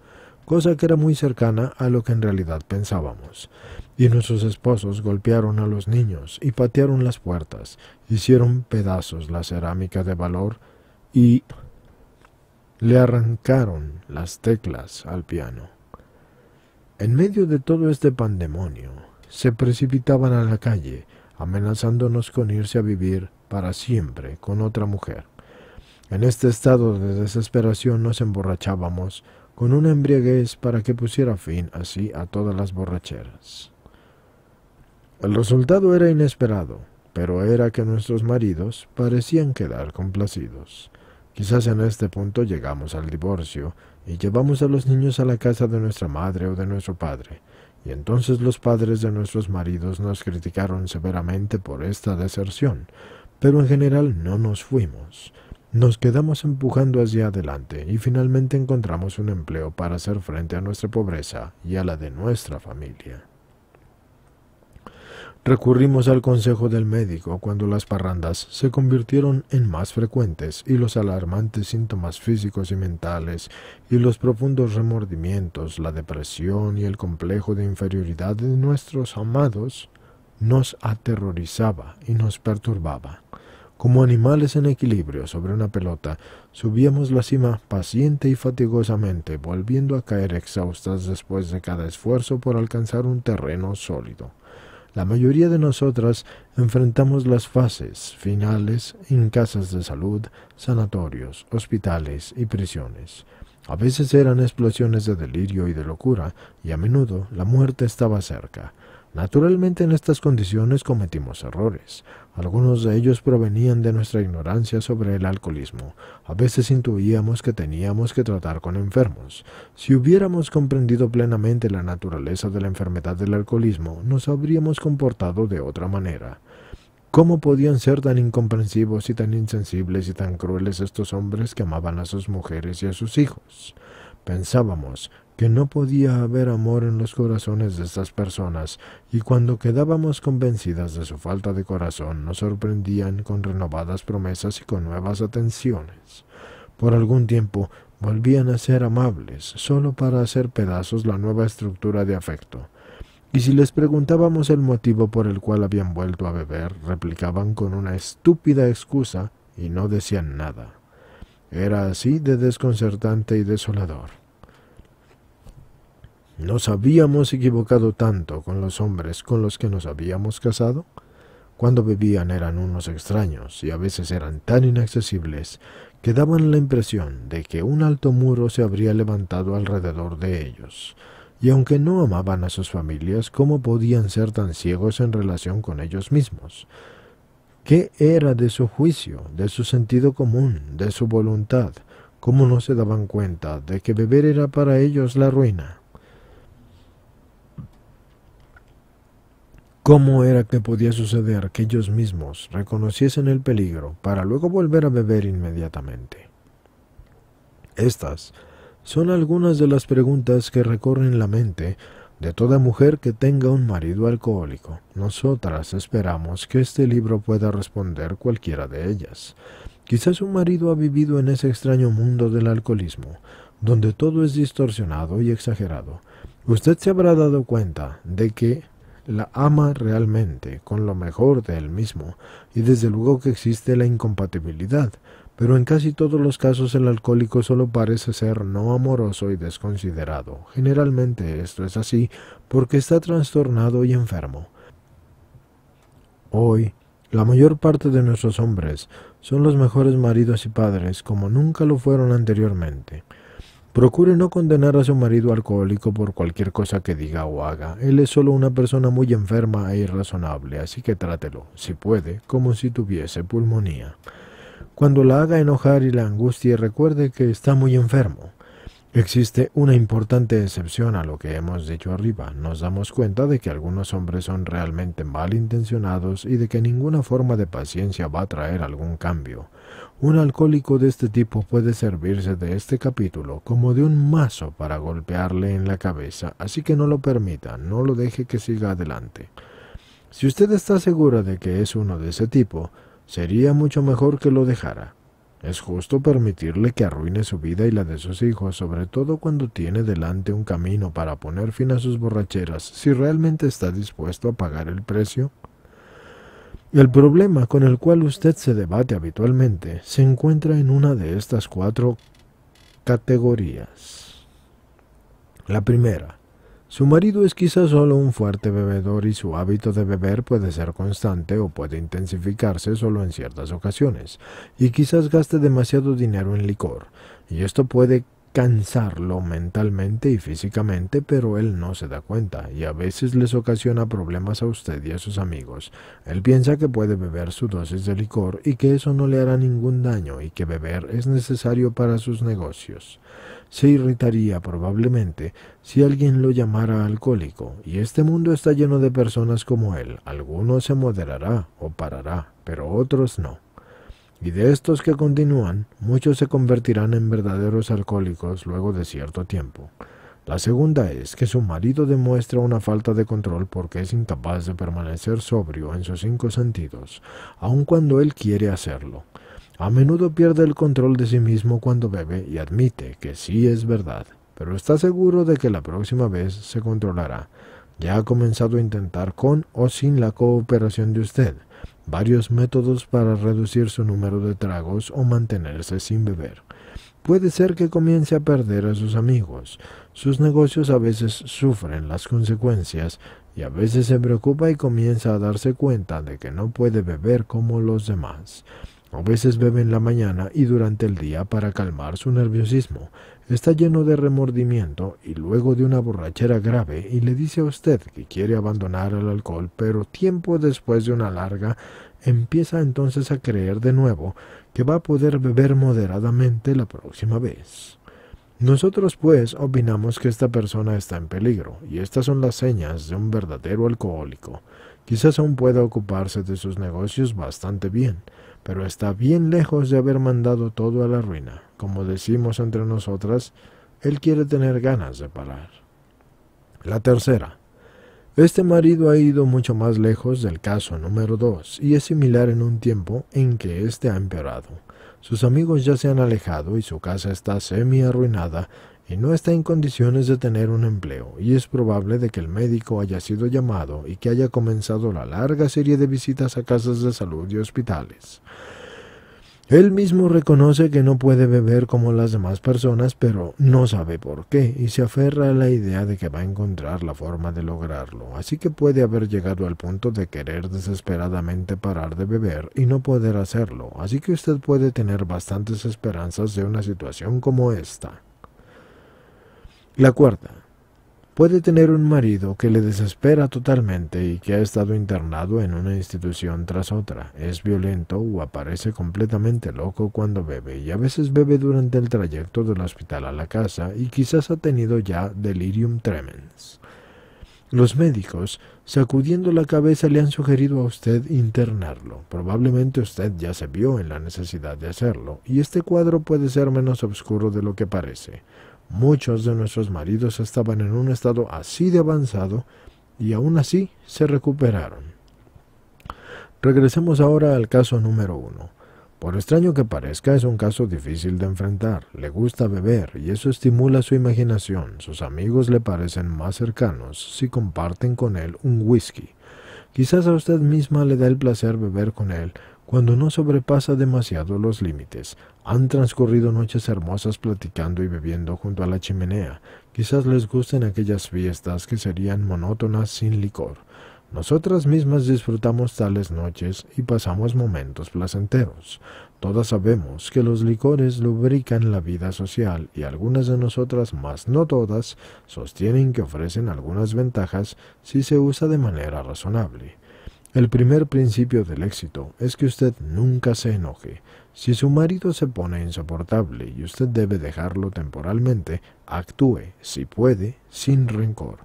cosa que era muy cercana a lo que en realidad pensábamos. Y nuestros esposos golpearon a los niños y patearon las puertas, hicieron pedazos la cerámica de valor y le arrancaron las teclas al piano. En medio de todo este pandemonio, se precipitaban a la calle, amenazándonos con irse a vivir para siempre con otra mujer. En este estado de desesperación nos emborrachábamos con una embriaguez para que pusiera fin así a todas las borracheras. El resultado era inesperado, pero era que nuestros maridos parecían quedar complacidos. Quizás en este punto llegamos al divorcio y llevamos a los niños a la casa de nuestra madre o de nuestro padre. Y entonces los padres de nuestros maridos nos criticaron severamente por esta deserción, pero en general no nos fuimos. Nos quedamos empujando hacia adelante y finalmente encontramos un empleo para hacer frente a nuestra pobreza y a la de nuestra familia. Recurrimos al consejo del médico cuando las parrandas se convirtieron en más frecuentes y los alarmantes síntomas físicos y mentales y los profundos remordimientos, la depresión y el complejo de inferioridad de nuestros amados nos aterrorizaba y nos perturbaba. Como animales en equilibrio sobre una pelota, subíamos la cima paciente y fatigosamente, volviendo a caer exhaustas después de cada esfuerzo por alcanzar un terreno sólido. La mayoría de nosotras enfrentamos las fases finales en casas de salud, sanatorios, hospitales y prisiones. A veces eran explosiones de delirio y de locura, y a menudo la muerte estaba cerca. Naturalmente en estas condiciones cometimos errores. Algunos de ellos provenían de nuestra ignorancia sobre el alcoholismo. A veces intuíamos que teníamos que tratar con enfermos. Si hubiéramos comprendido plenamente la naturaleza de la enfermedad del alcoholismo, nos habríamos comportado de otra manera. ¿Cómo podían ser tan incomprensivos y tan insensibles y tan crueles estos hombres que amaban a sus mujeres y a sus hijos? Pensábamos que no podía haber amor en los corazones de estas personas, y cuando quedábamos convencidas de su falta de corazón, nos sorprendían con renovadas promesas y con nuevas atenciones. Por algún tiempo volvían a ser amables, solo para hacer pedazos la nueva estructura de afecto. Y si les preguntábamos el motivo por el cual habían vuelto a beber, replicaban con una estúpida excusa y no decían nada. Era así de desconcertante y desolador. ¿Nos habíamos equivocado tanto con los hombres con los que nos habíamos casado? Cuando bebían eran unos extraños y a veces eran tan inaccesibles que daban la impresión de que un alto muro se habría levantado alrededor de ellos. Y aunque no amaban a sus familias, ¿cómo podían ser tan ciegos en relación con ellos mismos? ¿Qué era de su juicio, de su sentido común, de su voluntad? ¿Cómo no se daban cuenta de que beber era para ellos la ruina? ¿Cómo era que podía suceder que ellos mismos reconociesen el peligro para luego volver a beber inmediatamente? Estas son algunas de las preguntas que recorren la mente de toda mujer que tenga un marido alcohólico. Nosotras esperamos que este libro pueda responder cualquiera de ellas. Quizás su marido ha vivido en ese extraño mundo del alcoholismo, donde todo es distorsionado y exagerado. Usted se habrá dado cuenta de que la ama realmente con lo mejor de él mismo, y desde luego que existe la incompatibilidad, pero en casi todos los casos el alcohólico solo parece ser no amoroso y desconsiderado. Generalmente esto es así porque está trastornado y enfermo. Hoy, la mayor parte de nuestros hombres son los mejores maridos y padres como nunca lo fueron anteriormente. Procure no condenar a su marido alcohólico por cualquier cosa que diga o haga. Él es solo una persona muy enferma e irrazonable, así que trátelo, si puede, como si tuviese pulmonía. Cuando la haga enojar y la angustie, recuerde que está muy enfermo. Existe una importante excepción a lo que hemos dicho arriba. Nos damos cuenta de que algunos hombres son realmente malintencionados y de que ninguna forma de paciencia va a traer algún cambio. Un alcohólico de este tipo puede servirse de este capítulo como de un mazo para golpearle en la cabeza, así que no lo permita, no lo deje que siga adelante. Si usted está segura de que es uno de ese tipo, sería mucho mejor que lo dejara. Es justo permitirle que arruine su vida y la de sus hijos, sobre todo cuando tiene delante un camino para poner fin a sus borracheras, si realmente está dispuesto a pagar el precio. El problema con el cual usted se debate habitualmente se encuentra en una de estas 4 categorías. La primera. Su marido es quizás solo un fuerte bebedor y su hábito de beber puede ser constante o puede intensificarse solo en ciertas ocasiones, y quizás gaste demasiado dinero en licor, y esto puede cansarlo mentalmente y físicamente, pero él no se da cuenta, y a veces les ocasiona problemas a usted y a sus amigos. Él piensa que puede beber su dosis de licor y que eso no le hará ningún daño y que beber es necesario para sus negocios. Se irritaría probablemente si alguien lo llamara alcohólico, y este mundo está lleno de personas como él. Algunos se moderará o parará, pero otros no. Y de estos que continúan, muchos se convertirán en verdaderos alcohólicos luego de cierto tiempo. La segunda es que su marido demuestra una falta de control porque es incapaz de permanecer sobrio en sus 5 sentidos, aun cuando él quiere hacerlo. A menudo pierde el control de sí mismo cuando bebe y admite que sí es verdad, pero está seguro de que la próxima vez se controlará. Ya ha comenzado a intentar con o sin la cooperación de usted varios métodos para reducir su número de tragos o mantenerse sin beber. Puede ser que comience a perder a sus amigos. Sus negocios a veces sufren las consecuencias y a veces se preocupa y comienza a darse cuenta de que no puede beber como los demás. A veces bebe en la mañana y durante el día para calmar su nerviosismo. Está lleno de remordimiento y luego de una borrachera grave y le dice a usted que quiere abandonar el alcohol, pero tiempo después de una larga empieza entonces a creer de nuevo que va a poder beber moderadamente la próxima vez. Nosotros pues opinamos que esta persona está en peligro y estas son las señas de un verdadero alcohólico. Quizás aún pueda ocuparse de sus negocios bastante bien, pero está bien lejos de haber mandado todo a la ruina. Como decimos entre nosotras, él quiere tener ganas de parar. La tercera. Este marido ha ido mucho más lejos del caso número 2 y es similar en un tiempo en que éste ha empeorado. Sus amigos ya se han alejado y su casa está semi-arruinada y no está en condiciones de tener un empleo, y es probable de que el médico haya sido llamado y que haya comenzado la larga serie de visitas a casas de salud y hospitales. Él mismo reconoce que no puede beber como las demás personas, pero no sabe por qué, y se aferra a la idea de que va a encontrar la forma de lograrlo, así que puede haber llegado al punto de querer desesperadamente parar de beber y no poder hacerlo, así que usted puede tener bastantes esperanzas de una situación como esta. La cuarta. Puede tener un marido que le desespera totalmente y que ha estado internado en una institución tras otra. Es violento o aparece completamente loco cuando bebe y a veces bebe durante el trayecto del hospital a la casa y quizás ha tenido ya delirium tremens. Los médicos, sacudiendo la cabeza, le han sugerido a usted internarlo. Probablemente usted ya se vio en la necesidad de hacerlo y este cuadro puede ser menos oscuro de lo que parece. Muchos de nuestros maridos estaban en un estado así de avanzado y aún así se recuperaron. Regresemos ahora al caso número 1. Por extraño que parezca, es un caso difícil de enfrentar. Le gusta beber y eso estimula su imaginación. Sus amigos le parecen más cercanos si comparten con él un whisky. Quizás a usted misma le da el placer beber con él cuando no sobrepasa demasiado los límites. Han transcurrido noches hermosas platicando y bebiendo junto a la chimenea. Quizás les gusten aquellas fiestas que serían monótonas sin licor. Nosotras mismas disfrutamos tales noches y pasamos momentos placenteros. Todas sabemos que los licores lubrican la vida social y algunas de nosotras, más no todas, sostienen que ofrecen algunas ventajas si se usa de manera razonable. El primer principio del éxito es que usted nunca se enoje. Si su marido se pone insoportable y usted debe dejarlo temporalmente, actúe, si puede, sin rencor.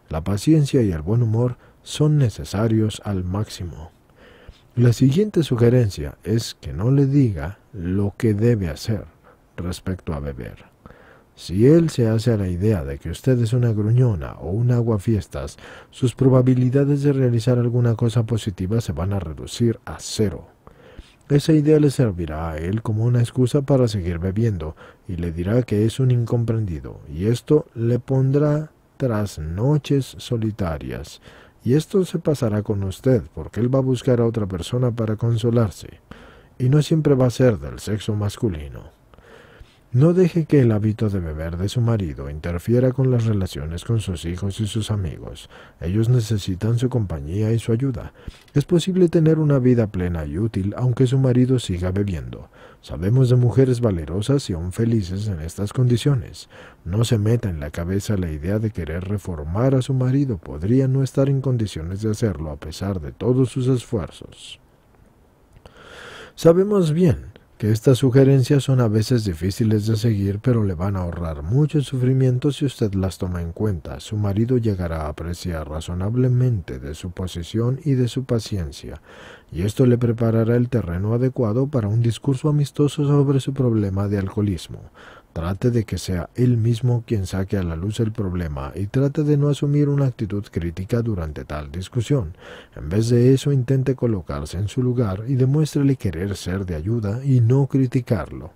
La paciencia y el buen humor son necesarios al máximo. La siguiente sugerencia es que no le diga lo que debe hacer respecto a beber. Si él se hace a la idea de que usted es una gruñona o un aguafiestas, sus probabilidades de realizar alguna cosa positiva se van a reducir a 0. Esa idea le servirá a él como una excusa para seguir bebiendo y le dirá que es un incomprendido, y esto le pondrá tras noches solitarias. Y esto se pasará con usted, porque él va a buscar a otra persona para consolarse, y no siempre va a ser del sexo masculino. No deje que el hábito de beber de su marido interfiera con las relaciones con sus hijos y sus amigos. Ellos necesitan su compañía y su ayuda. Es posible tener una vida plena y útil aunque su marido siga bebiendo. Sabemos de mujeres valerosas y aún felices en estas condiciones. No se meta en la cabeza la idea de querer reformar a su marido. Podría no estar en condiciones de hacerlo a pesar de todos sus esfuerzos. Sabemos bien que estas sugerencias son a veces difíciles de seguir, pero le van a ahorrar mucho sufrimiento si usted las toma en cuenta. Su marido llegará a apreciar razonablemente de su posición y de su paciencia, y esto le preparará el terreno adecuado para un discurso amistoso sobre su problema de alcoholismo. Trate de que sea él mismo quien saque a la luz el problema y trate de no asumir una actitud crítica durante tal discusión. En vez de eso, intente colocarse en su lugar y demuéstrele querer ser de ayuda y no criticarlo.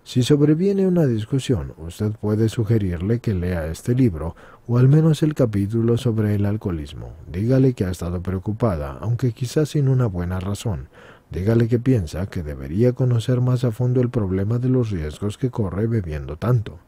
Si sobreviene una discusión, usted puede sugerirle que lea este libro o al menos el capítulo sobre el alcoholismo. Dígale que ha estado preocupada, aunque quizás sin una buena razón. Dígale que piensa que debería conocer más a fondo el problema de los riesgos que corre bebiendo tanto,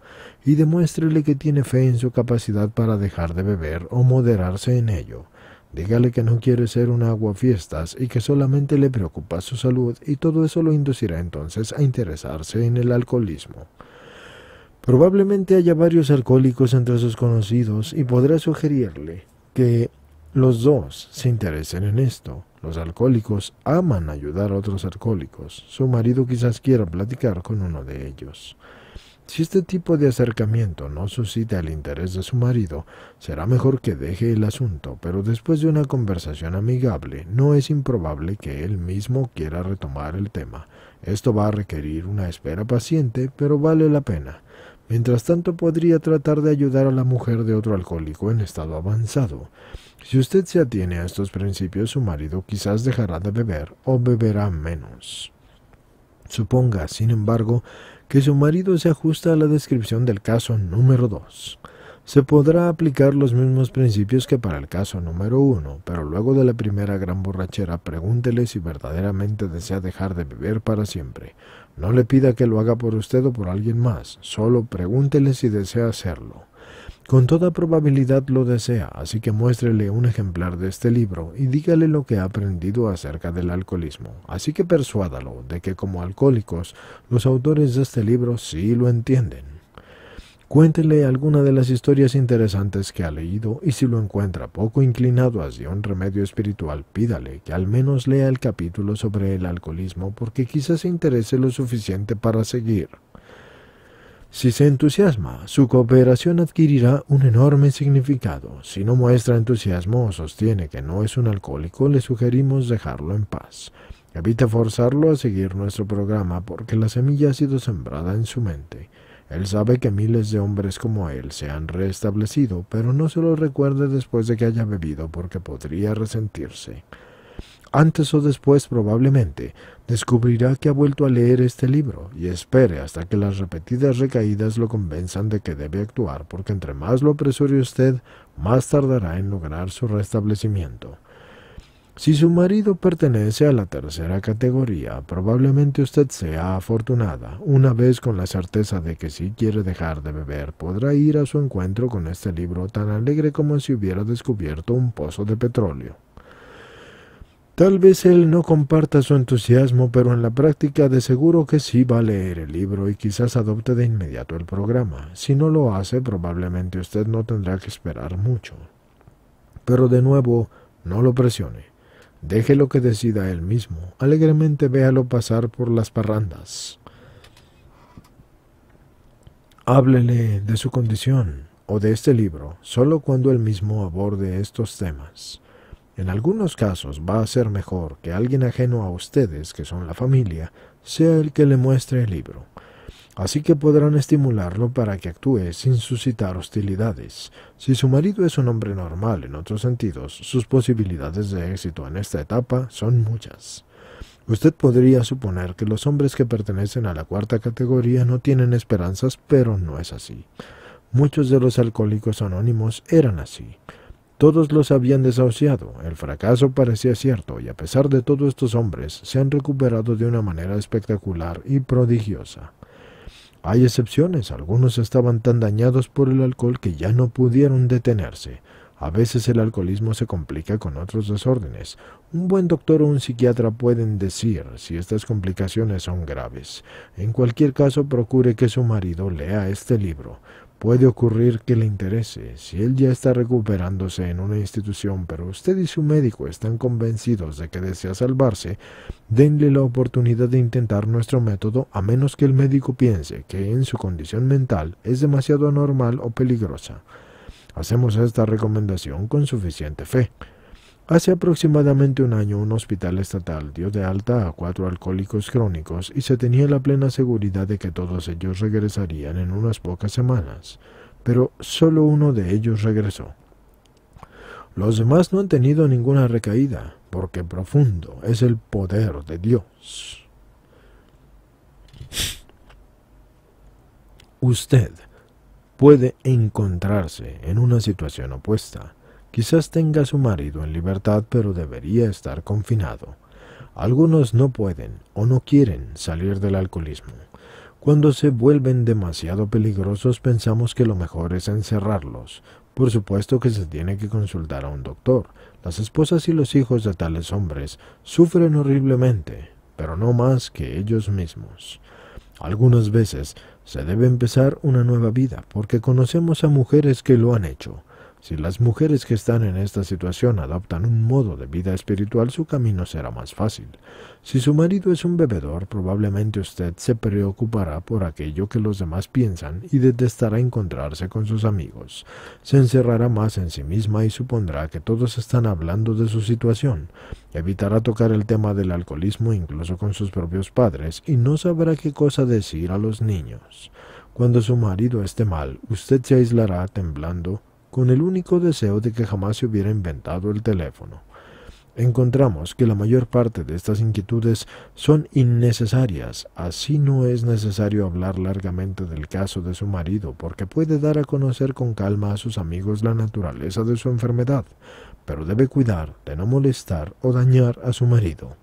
y demuéstrele que tiene fe en su capacidad para dejar de beber o moderarse en ello. Dígale que no quiere ser un aguafiestas y que solamente le preocupa su salud, y todo eso lo inducirá entonces a interesarse en el alcoholismo. Probablemente haya varios alcohólicos entre sus conocidos y podrá sugerirle que los dos se interesen en esto. Los alcohólicos aman ayudar a otros alcohólicos. Su marido quizás quiera platicar con uno de ellos. Si este tipo de acercamiento no suscita el interés de su marido, será mejor que deje el asunto, pero después de una conversación amigable, no es improbable que él mismo quiera retomar el tema. Esto va a requerir una espera paciente, pero vale la pena. Mientras tanto, podría tratar de ayudar a la mujer de otro alcohólico en estado avanzado. Si usted se atiene a estos principios, su marido quizás dejará de beber o beberá menos. Suponga, sin embargo, que su marido se ajusta a la descripción del caso número 2. Se podrá aplicar los mismos principios que para el caso número 1, pero luego de la primera gran borrachera, pregúntele si verdaderamente desea dejar de beber para siempre. No le pida que lo haga por usted o por alguien más, solo pregúntele si desea hacerlo. Con toda probabilidad lo desea, así que muéstrele un ejemplar de este libro y dígale lo que ha aprendido acerca del alcoholismo. Así que persuádalo de que como alcohólicos, los autores de este libro sí lo entienden. Cuéntele alguna de las historias interesantes que ha leído y si lo encuentra poco inclinado hacia un remedio espiritual, pídale que al menos lea el capítulo sobre el alcoholismo porque quizás se interese lo suficiente para seguir. Si se entusiasma, su cooperación adquirirá un enorme significado. Si no muestra entusiasmo o sostiene que no es un alcohólico, le sugerimos dejarlo en paz. Evite forzarlo a seguir nuestro programa porque la semilla ha sido sembrada en su mente. Él sabe que miles de hombres como él se han restablecido, pero no se lo recuerde después de que haya bebido porque podría resentirse. Antes o después, probablemente, descubrirá que ha vuelto a leer este libro y espere hasta que las repetidas recaídas lo convenzan de que debe actuar, porque entre más lo apresure usted, más tardará en lograr su restablecimiento. Si su marido pertenece a la tercera categoría, probablemente usted sea afortunada. Una vez con la certeza de que si quiere dejar de beber, podrá ir a su encuentro con este libro tan alegre como si hubiera descubierto un pozo de petróleo. Tal vez él no comparta su entusiasmo, pero en la práctica de seguro que sí va a leer el libro y quizás adopte de inmediato el programa. Si no lo hace, probablemente usted no tendrá que esperar mucho. Pero de nuevo, no lo presione. Déjelo que decida él mismo. Alegremente véalo pasar por las parrandas. Háblele de su condición o de este libro solo cuando él mismo aborde estos temas. En algunos casos va a ser mejor que alguien ajeno a ustedes, que son la familia, sea el que le muestre el libro. Así que podrán estimularlo para que actúe sin suscitar hostilidades. Si su marido es un hombre normal en otros sentidos, sus posibilidades de éxito en esta etapa son muchas. Usted podría suponer que los hombres que pertenecen a la cuarta categoría no tienen esperanzas, pero no es así. Muchos de los alcohólicos anónimos eran así. Todos los habían desahuciado, el fracaso parecía cierto, y a pesar de todo estos hombres se han recuperado de una manera espectacular y prodigiosa. Hay excepciones, algunos estaban tan dañados por el alcohol que ya no pudieron detenerse. A veces el alcoholismo se complica con otros desórdenes. Un buen doctor o un psiquiatra pueden decir si estas complicaciones son graves. En cualquier caso, procure que su marido lea este libro. Puede ocurrir que le interese. Si él ya está recuperándose en una institución, pero usted y su médico están convencidos de que desea salvarse, denle la oportunidad de intentar nuestro método, a menos que el médico piense que en su condición mental es demasiado anormal o peligrosa. Hacemos esta recomendación con suficiente fe. Hace aproximadamente un año un hospital estatal dio de alta a 4 alcohólicos crónicos y se tenía la plena seguridad de que todos ellos regresarían en unas pocas semanas, pero solo uno de ellos regresó. Los demás no han tenido ninguna recaída, porque profundo es el poder de Dios. Usted puede encontrarse en una situación opuesta. Quizás tenga a su marido en libertad, pero debería estar confinado. Algunos no pueden o no quieren salir del alcoholismo. Cuando se vuelven demasiado peligrosos, pensamos que lo mejor es encerrarlos. Por supuesto que se tiene que consultar a un doctor. Las esposas y los hijos de tales hombres sufren horriblemente, pero no más que ellos mismos. Algunas veces se debe empezar una nueva vida, porque conocemos a mujeres que lo han hecho. Si las mujeres que están en esta situación adoptan un modo de vida espiritual, su camino será más fácil. Si su marido es un bebedor, probablemente usted se preocupará por aquello que los demás piensan y detestará encontrarse con sus amigos. Se encerrará más en sí misma y supondrá que todos están hablando de su situación. Evitará tocar el tema del alcoholismo incluso con sus propios padres y no sabrá qué cosa decir a los niños. Cuando su marido esté mal, usted se aislará temblando, con el único deseo de que jamás se hubiera inventado el teléfono. Encontramos que la mayor parte de estas inquietudes son innecesarias. Así no es necesario hablar largamente del caso de su marido, porque puede dar a conocer con calma a sus amigos la naturaleza de su enfermedad, pero debe cuidar de no molestar o dañar a su marido.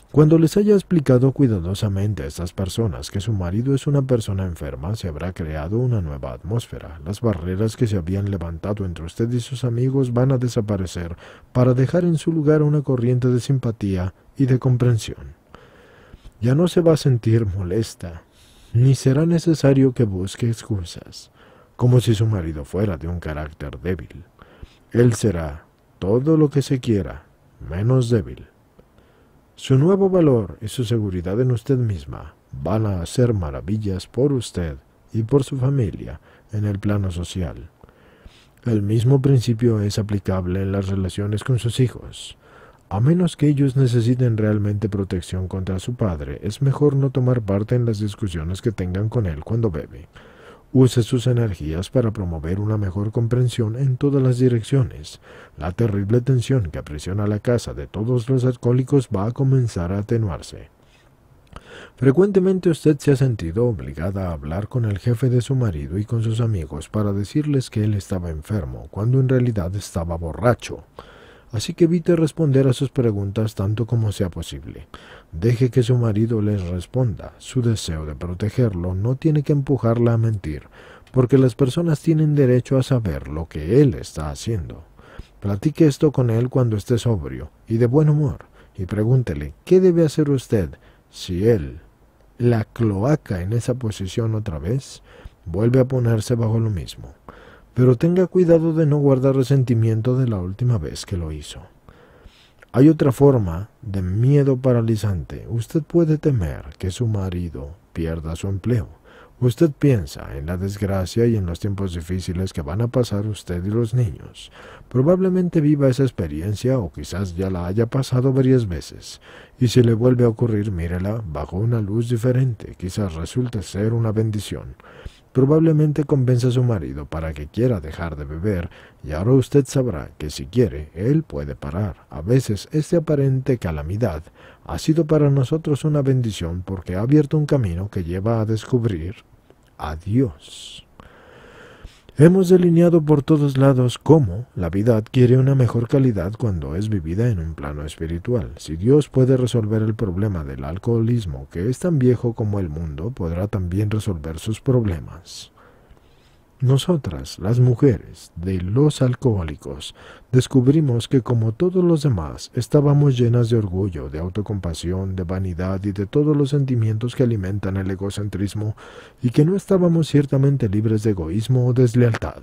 Cuando les haya explicado cuidadosamente a estas personas que su marido es una persona enferma, se habrá creado una nueva atmósfera. Las barreras que se habían levantado entre usted y sus amigos van a desaparecer para dejar en su lugar una corriente de simpatía y de comprensión. Ya no se va a sentir molesta, ni será necesario que busque excusas, como si su marido fuera de un carácter débil. Él será todo lo que se quiera, menos débil. Su nuevo valor y su seguridad en usted misma van a hacer maravillas por usted y por su familia en el plano social. El mismo principio es aplicable en las relaciones con sus hijos. A menos que ellos necesiten realmente protección contra su padre, es mejor no tomar parte en las discusiones que tengan con él cuando bebe. Use sus energías para promover una mejor comprensión en todas las direcciones. La terrible tensión que aprisiona la casa de todos los alcohólicos va a comenzar a atenuarse. Frecuentemente usted se ha sentido obligada a hablar con el jefe de su marido y con sus amigos para decirles que él estaba enfermo, cuando en realidad estaba borracho. Así que evite responder a sus preguntas tanto como sea posible. Deje que su marido les responda. Su deseo de protegerlo no tiene que empujarla a mentir, porque las personas tienen derecho a saber lo que él está haciendo. Platique esto con él cuando esté sobrio y de buen humor, y pregúntele qué debe hacer usted si él la cloaca en esa posición otra vez, vuelve a ponerse bajo lo mismo. Pero tenga cuidado de no guardar resentimiento de la última vez que lo hizo. Hay otra forma de miedo paralizante. Usted puede temer que su marido pierda su empleo. Usted piensa en la desgracia y en los tiempos difíciles que van a pasar usted y los niños. Probablemente viva esa experiencia o quizás ya la haya pasado varias veces. Y si le vuelve a ocurrir, mírela bajo una luz diferente. Quizás resulte ser una bendición. Probablemente convenza a su marido para que quiera dejar de beber, y ahora usted sabrá que si quiere, él puede parar. A veces esta aparente calamidad ha sido para nosotros una bendición porque ha abierto un camino que lleva a descubrir a Dios. Hemos delineado por todos lados cómo la vida adquiere una mejor calidad cuando es vivida en un plano espiritual. Si Dios puede resolver el problema del alcoholismo, que es tan viejo como el mundo, podrá también resolver sus problemas. Nosotras, las mujeres de los alcohólicos, descubrimos que como todos los demás, estábamos llenas de orgullo, de autocompasión, de vanidad y de todos los sentimientos que alimentan el egocentrismo, y que no estábamos ciertamente libres de egoísmo o deslealtad.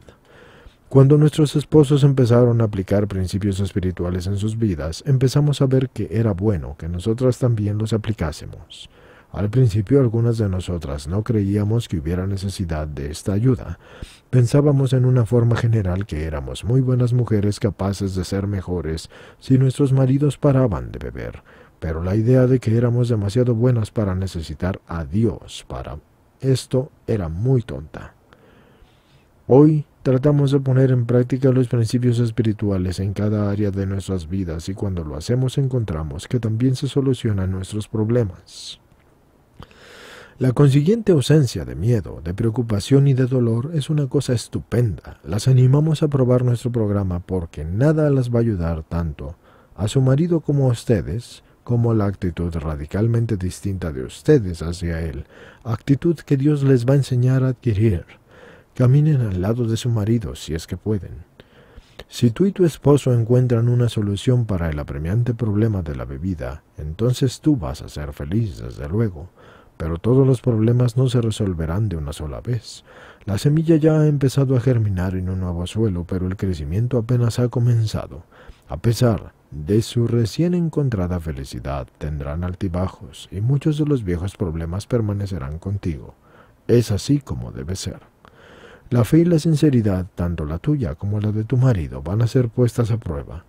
Cuando nuestros esposos empezaron a aplicar principios espirituales en sus vidas, empezamos a ver que era bueno que nosotras también los aplicásemos. Al principio algunas de nosotras no creíamos que hubiera necesidad de esta ayuda. Pensábamos en una forma general que éramos muy buenas mujeres capaces de ser mejores si nuestros maridos paraban de beber, pero la idea de que éramos demasiado buenas para necesitar a Dios para esto era muy tonta. Hoy tratamos de poner en práctica los principios espirituales en cada área de nuestras vidas y cuando lo hacemos encontramos que también se solucionan nuestros problemas. La consiguiente ausencia de miedo, de preocupación y de dolor es una cosa estupenda. Las animamos a probar nuestro programa porque nada las va a ayudar tanto a su marido como a ustedes, como la actitud radicalmente distinta de ustedes hacia él, actitud que Dios les va a enseñar a adquirir. Caminen al lado de su marido si es que pueden. Si tú y tu esposo encuentran una solución para el apremiante problema de la bebida, entonces tú vas a ser feliz, desde luego. Pero todos los problemas no se resolverán de una sola vez. La semilla ya ha empezado a germinar en un nuevo suelo, pero el crecimiento apenas ha comenzado. A pesar de su recién encontrada felicidad, tendrán altibajos, y muchos de los viejos problemas permanecerán contigo. Es así como debe ser. La fe y la sinceridad, tanto la tuya como la de tu marido, van a ser puestas a prueba.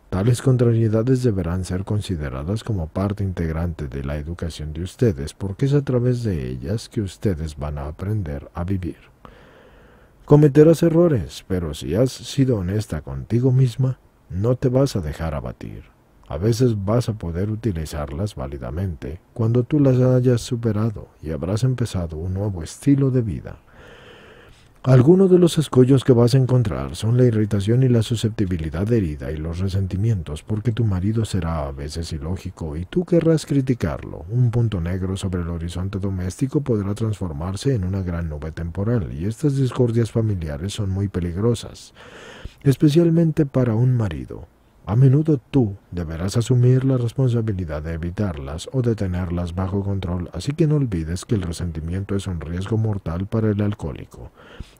Tales contrariedades deberán ser consideradas como parte integrante de la educación de ustedes, porque es a través de ellas que ustedes van a aprender a vivir. Cometerás errores, pero si has sido honesta contigo misma, no te vas a dejar abatir. A veces vas a poder utilizarlas válidamente cuando tú las hayas superado y habrás empezado un nuevo estilo de vida. Algunos de los escollos que vas a encontrar son la irritación y la susceptibilidad herida y los resentimientos, porque tu marido será a veces ilógico y tú querrás criticarlo. Un punto negro sobre el horizonte doméstico podrá transformarse en una gran nube temporal, y estas discordias familiares son muy peligrosas, especialmente para un marido. A menudo tú deberás asumir la responsabilidad de evitarlas o de tenerlas bajo control, así que no olvides que el resentimiento es un riesgo mortal para el alcohólico.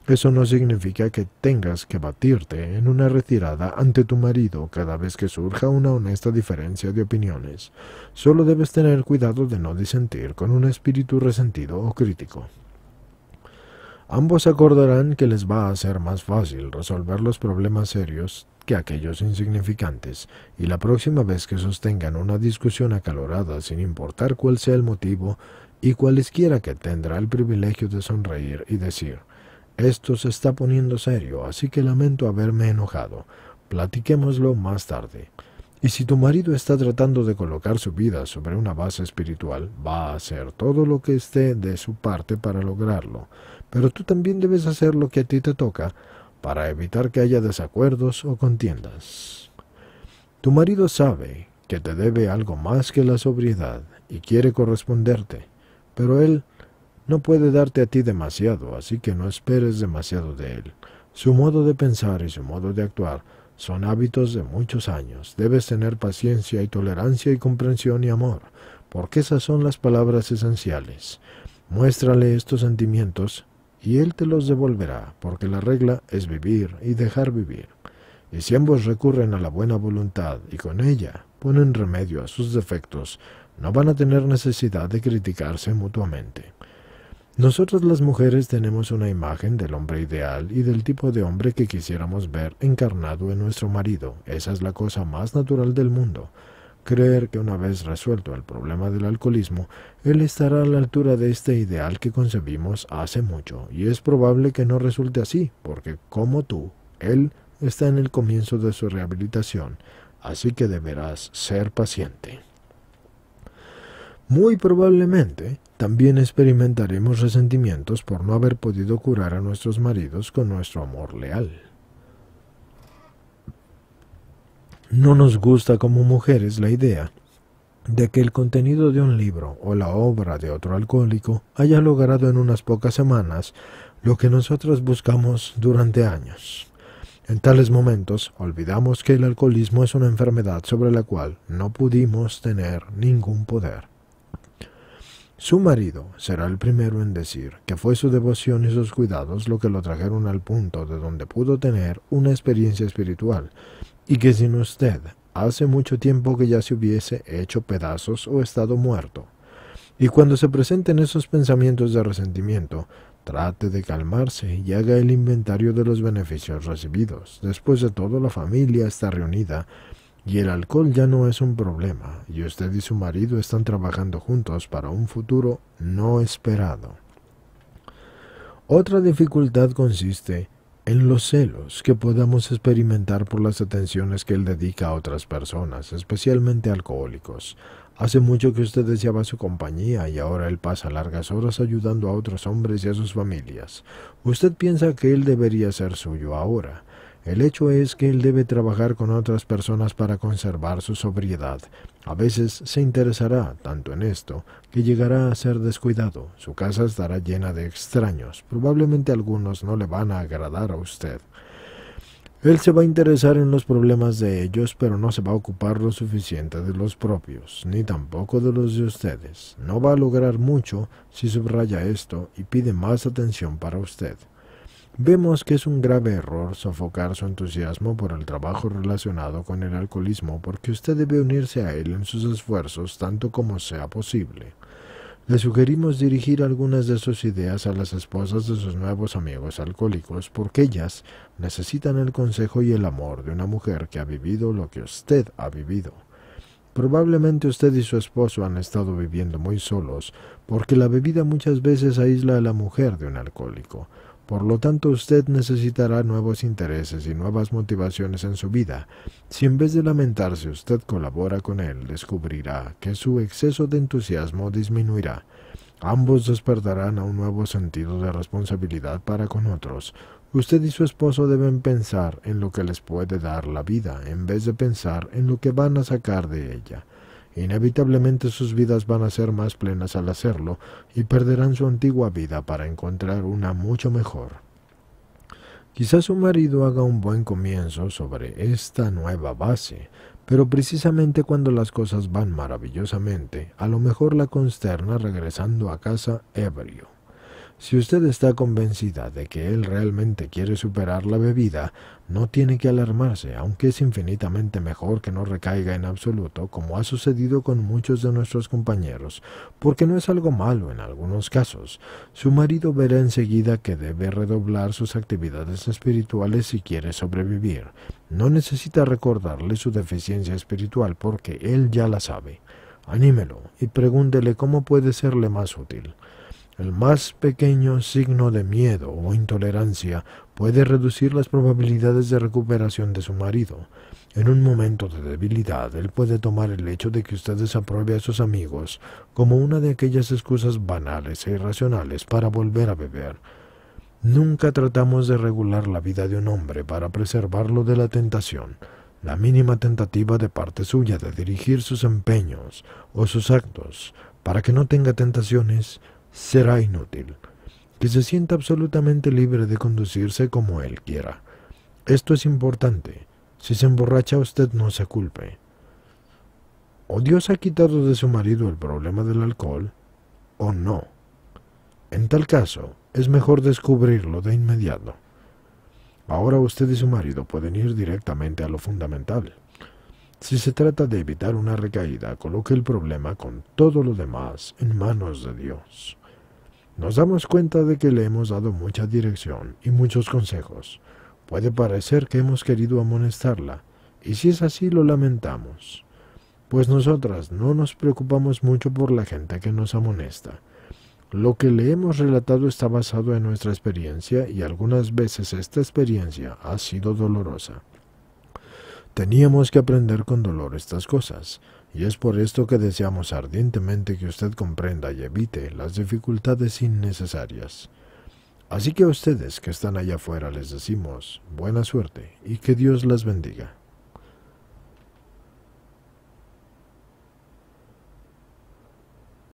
Eso no significa que tengas que batirte en una retirada ante tu marido cada vez que surja una honesta diferencia de opiniones. Solo debes tener cuidado de no disentir con un espíritu resentido o crítico. Ambos acordarán que les va a ser más fácil resolver los problemas serios que aquellos insignificantes, y la próxima vez que sostengan una discusión acalorada, sin importar cuál sea el motivo, y cualesquiera que tendrá el privilegio de sonreír y decir: Esto se está poniendo serio, así que lamento haberme enojado. Platiquémoslo más tarde. Y si tu marido está tratando de colocar su vida sobre una base espiritual, va a hacer todo lo que esté de su parte para lograrlo. Pero tú también debes hacer lo que a ti te toca para evitar que haya desacuerdos o contiendas. Tu marido sabe que te debe algo más que la sobriedad y quiere corresponderte, pero él no puede darte a ti demasiado, así que no esperes demasiado de él. Su modo de pensar y su modo de actuar son hábitos de muchos años. Debes tener paciencia y tolerancia y comprensión y amor, porque esas son las palabras esenciales. Muéstrale estos sentimientos y él te los devolverá, porque la regla es vivir y dejar vivir. Y si ambos recurren a la buena voluntad y con ella ponen remedio a sus defectos, no van a tener necesidad de criticarse mutuamente. Nosotros las mujeres tenemos una imagen del hombre ideal y del tipo de hombre que quisiéramos ver encarnado en nuestro marido. Esa es la cosa más natural del mundo. Creer que una vez resuelto el problema del alcoholismo, él estará a la altura de este ideal que concebimos hace mucho, y es probable que no resulte así, porque como tú, él está en el comienzo de su rehabilitación, así que deberás ser paciente. Muy probablemente también experimentaremos resentimientos por no haber podido curar a nuestros maridos con nuestro amor leal. No nos gusta como mujeres la idea de que el contenido de un libro o la obra de otro alcohólico haya logrado en unas pocas semanas lo que nosotros buscamos durante años. En tales momentos olvidamos que el alcoholismo es una enfermedad sobre la cual no pudimos tener ningún poder. Su marido será el primero en decir que fue su devoción y sus cuidados lo que lo trajeron al punto de donde pudo tener una experiencia espiritual, y que sin usted hace mucho tiempo que ya se hubiese hecho pedazos o estado muerto. Y cuando se presenten esos pensamientos de resentimiento, trate de calmarse y haga el inventario de los beneficios recibidos. Después de todo, la familia está reunida y el alcohol ya no es un problema, y usted y su marido están trabajando juntos para un futuro no esperado. Otra dificultad consiste en los celos que podamos experimentar por las atenciones que él dedica a otras personas, especialmente alcohólicos. Hace mucho que usted deseaba su compañía y ahora él pasa largas horas ayudando a otros hombres y a sus familias. Usted piensa que él debería ser suyo ahora. El hecho es que él debe trabajar con otras personas para conservar su sobriedad. A veces se interesará tanto en esto que llegará a ser descuidado. Su casa estará llena de extraños. Probablemente algunos no le van a agradar a usted. Él se va a interesar en los problemas de ellos, pero no se va a ocupar lo suficiente de los propios, ni tampoco de los de ustedes. No va a lograr mucho si subraya esto y pide más atención para usted. Vemos que es un grave error sofocar su entusiasmo por el trabajo relacionado con el alcoholismo, porque usted debe unirse a él en sus esfuerzos tanto como sea posible. Le sugerimos dirigir algunas de sus ideas a las esposas de sus nuevos amigos alcohólicos, porque ellas necesitan el consejo y el amor de una mujer que ha vivido lo que usted ha vivido. Probablemente usted y su esposo han estado viviendo muy solos, porque la bebida muchas veces aísla a la mujer de un alcohólico. Por lo tanto, usted necesitará nuevos intereses y nuevas motivaciones en su vida. Si en vez de lamentarse usted colabora con él, descubrirá que su exceso de entusiasmo disminuirá. Ambos despertarán a un nuevo sentido de responsabilidad para con otros. Usted y su esposo deben pensar en lo que les puede dar la vida, en vez de pensar en lo que van a sacar de ella. Inevitablemente sus vidas van a ser más plenas al hacerlo y perderán su antigua vida para encontrar una mucho mejor. Quizás su marido haga un buen comienzo sobre esta nueva base, pero precisamente cuando las cosas van maravillosamente, a lo mejor la consterna regresando a casa ebrio. Si usted está convencida de que él realmente quiere superar la bebida, no tiene que alarmarse, aunque es infinitamente mejor que no recaiga en absoluto, como ha sucedido con muchos de nuestros compañeros, porque no es algo malo en algunos casos. Su marido verá enseguida que debe redoblar sus actividades espirituales si quiere sobrevivir. No necesita recordarle su deficiencia espiritual, porque él ya la sabe. Anímelo y pregúntele cómo puede serle más útil. El más pequeño signo de miedo o intolerancia puede reducir las probabilidades de recuperación de su marido. En un momento de debilidad, él puede tomar el hecho de que usted desapruebe a sus amigos como una de aquellas excusas banales e irracionales para volver a beber. Nunca tratamos de regular la vida de un hombre para preservarlo de la tentación. La mínima tentativa de parte suya de dirigir sus empeños o sus actos para que no tenga tentaciones será inútil. Que se sienta absolutamente libre de conducirse como él quiera. Esto es importante. Si se emborracha usted no se culpe. O Dios ha quitado de su marido el problema del alcohol, o no. En tal caso, es mejor descubrirlo de inmediato. Ahora usted y su marido pueden ir directamente a lo fundamental. Si se trata de evitar una recaída, coloque el problema con todo lo demás en manos de Dios. Nos damos cuenta de que le hemos dado mucha dirección y muchos consejos. Puede parecer que hemos querido amonestarla, y si es así lo lamentamos, pues nosotras no nos preocupamos mucho por la gente que nos amonesta. Lo que le hemos relatado está basado en nuestra experiencia y algunas veces esta experiencia ha sido dolorosa. Teníamos que aprender con dolor estas cosas, y es por esto que deseamos ardientemente que usted comprenda y evite las dificultades innecesarias. Así que a ustedes que están allá afuera les decimos buena suerte y que Dios las bendiga.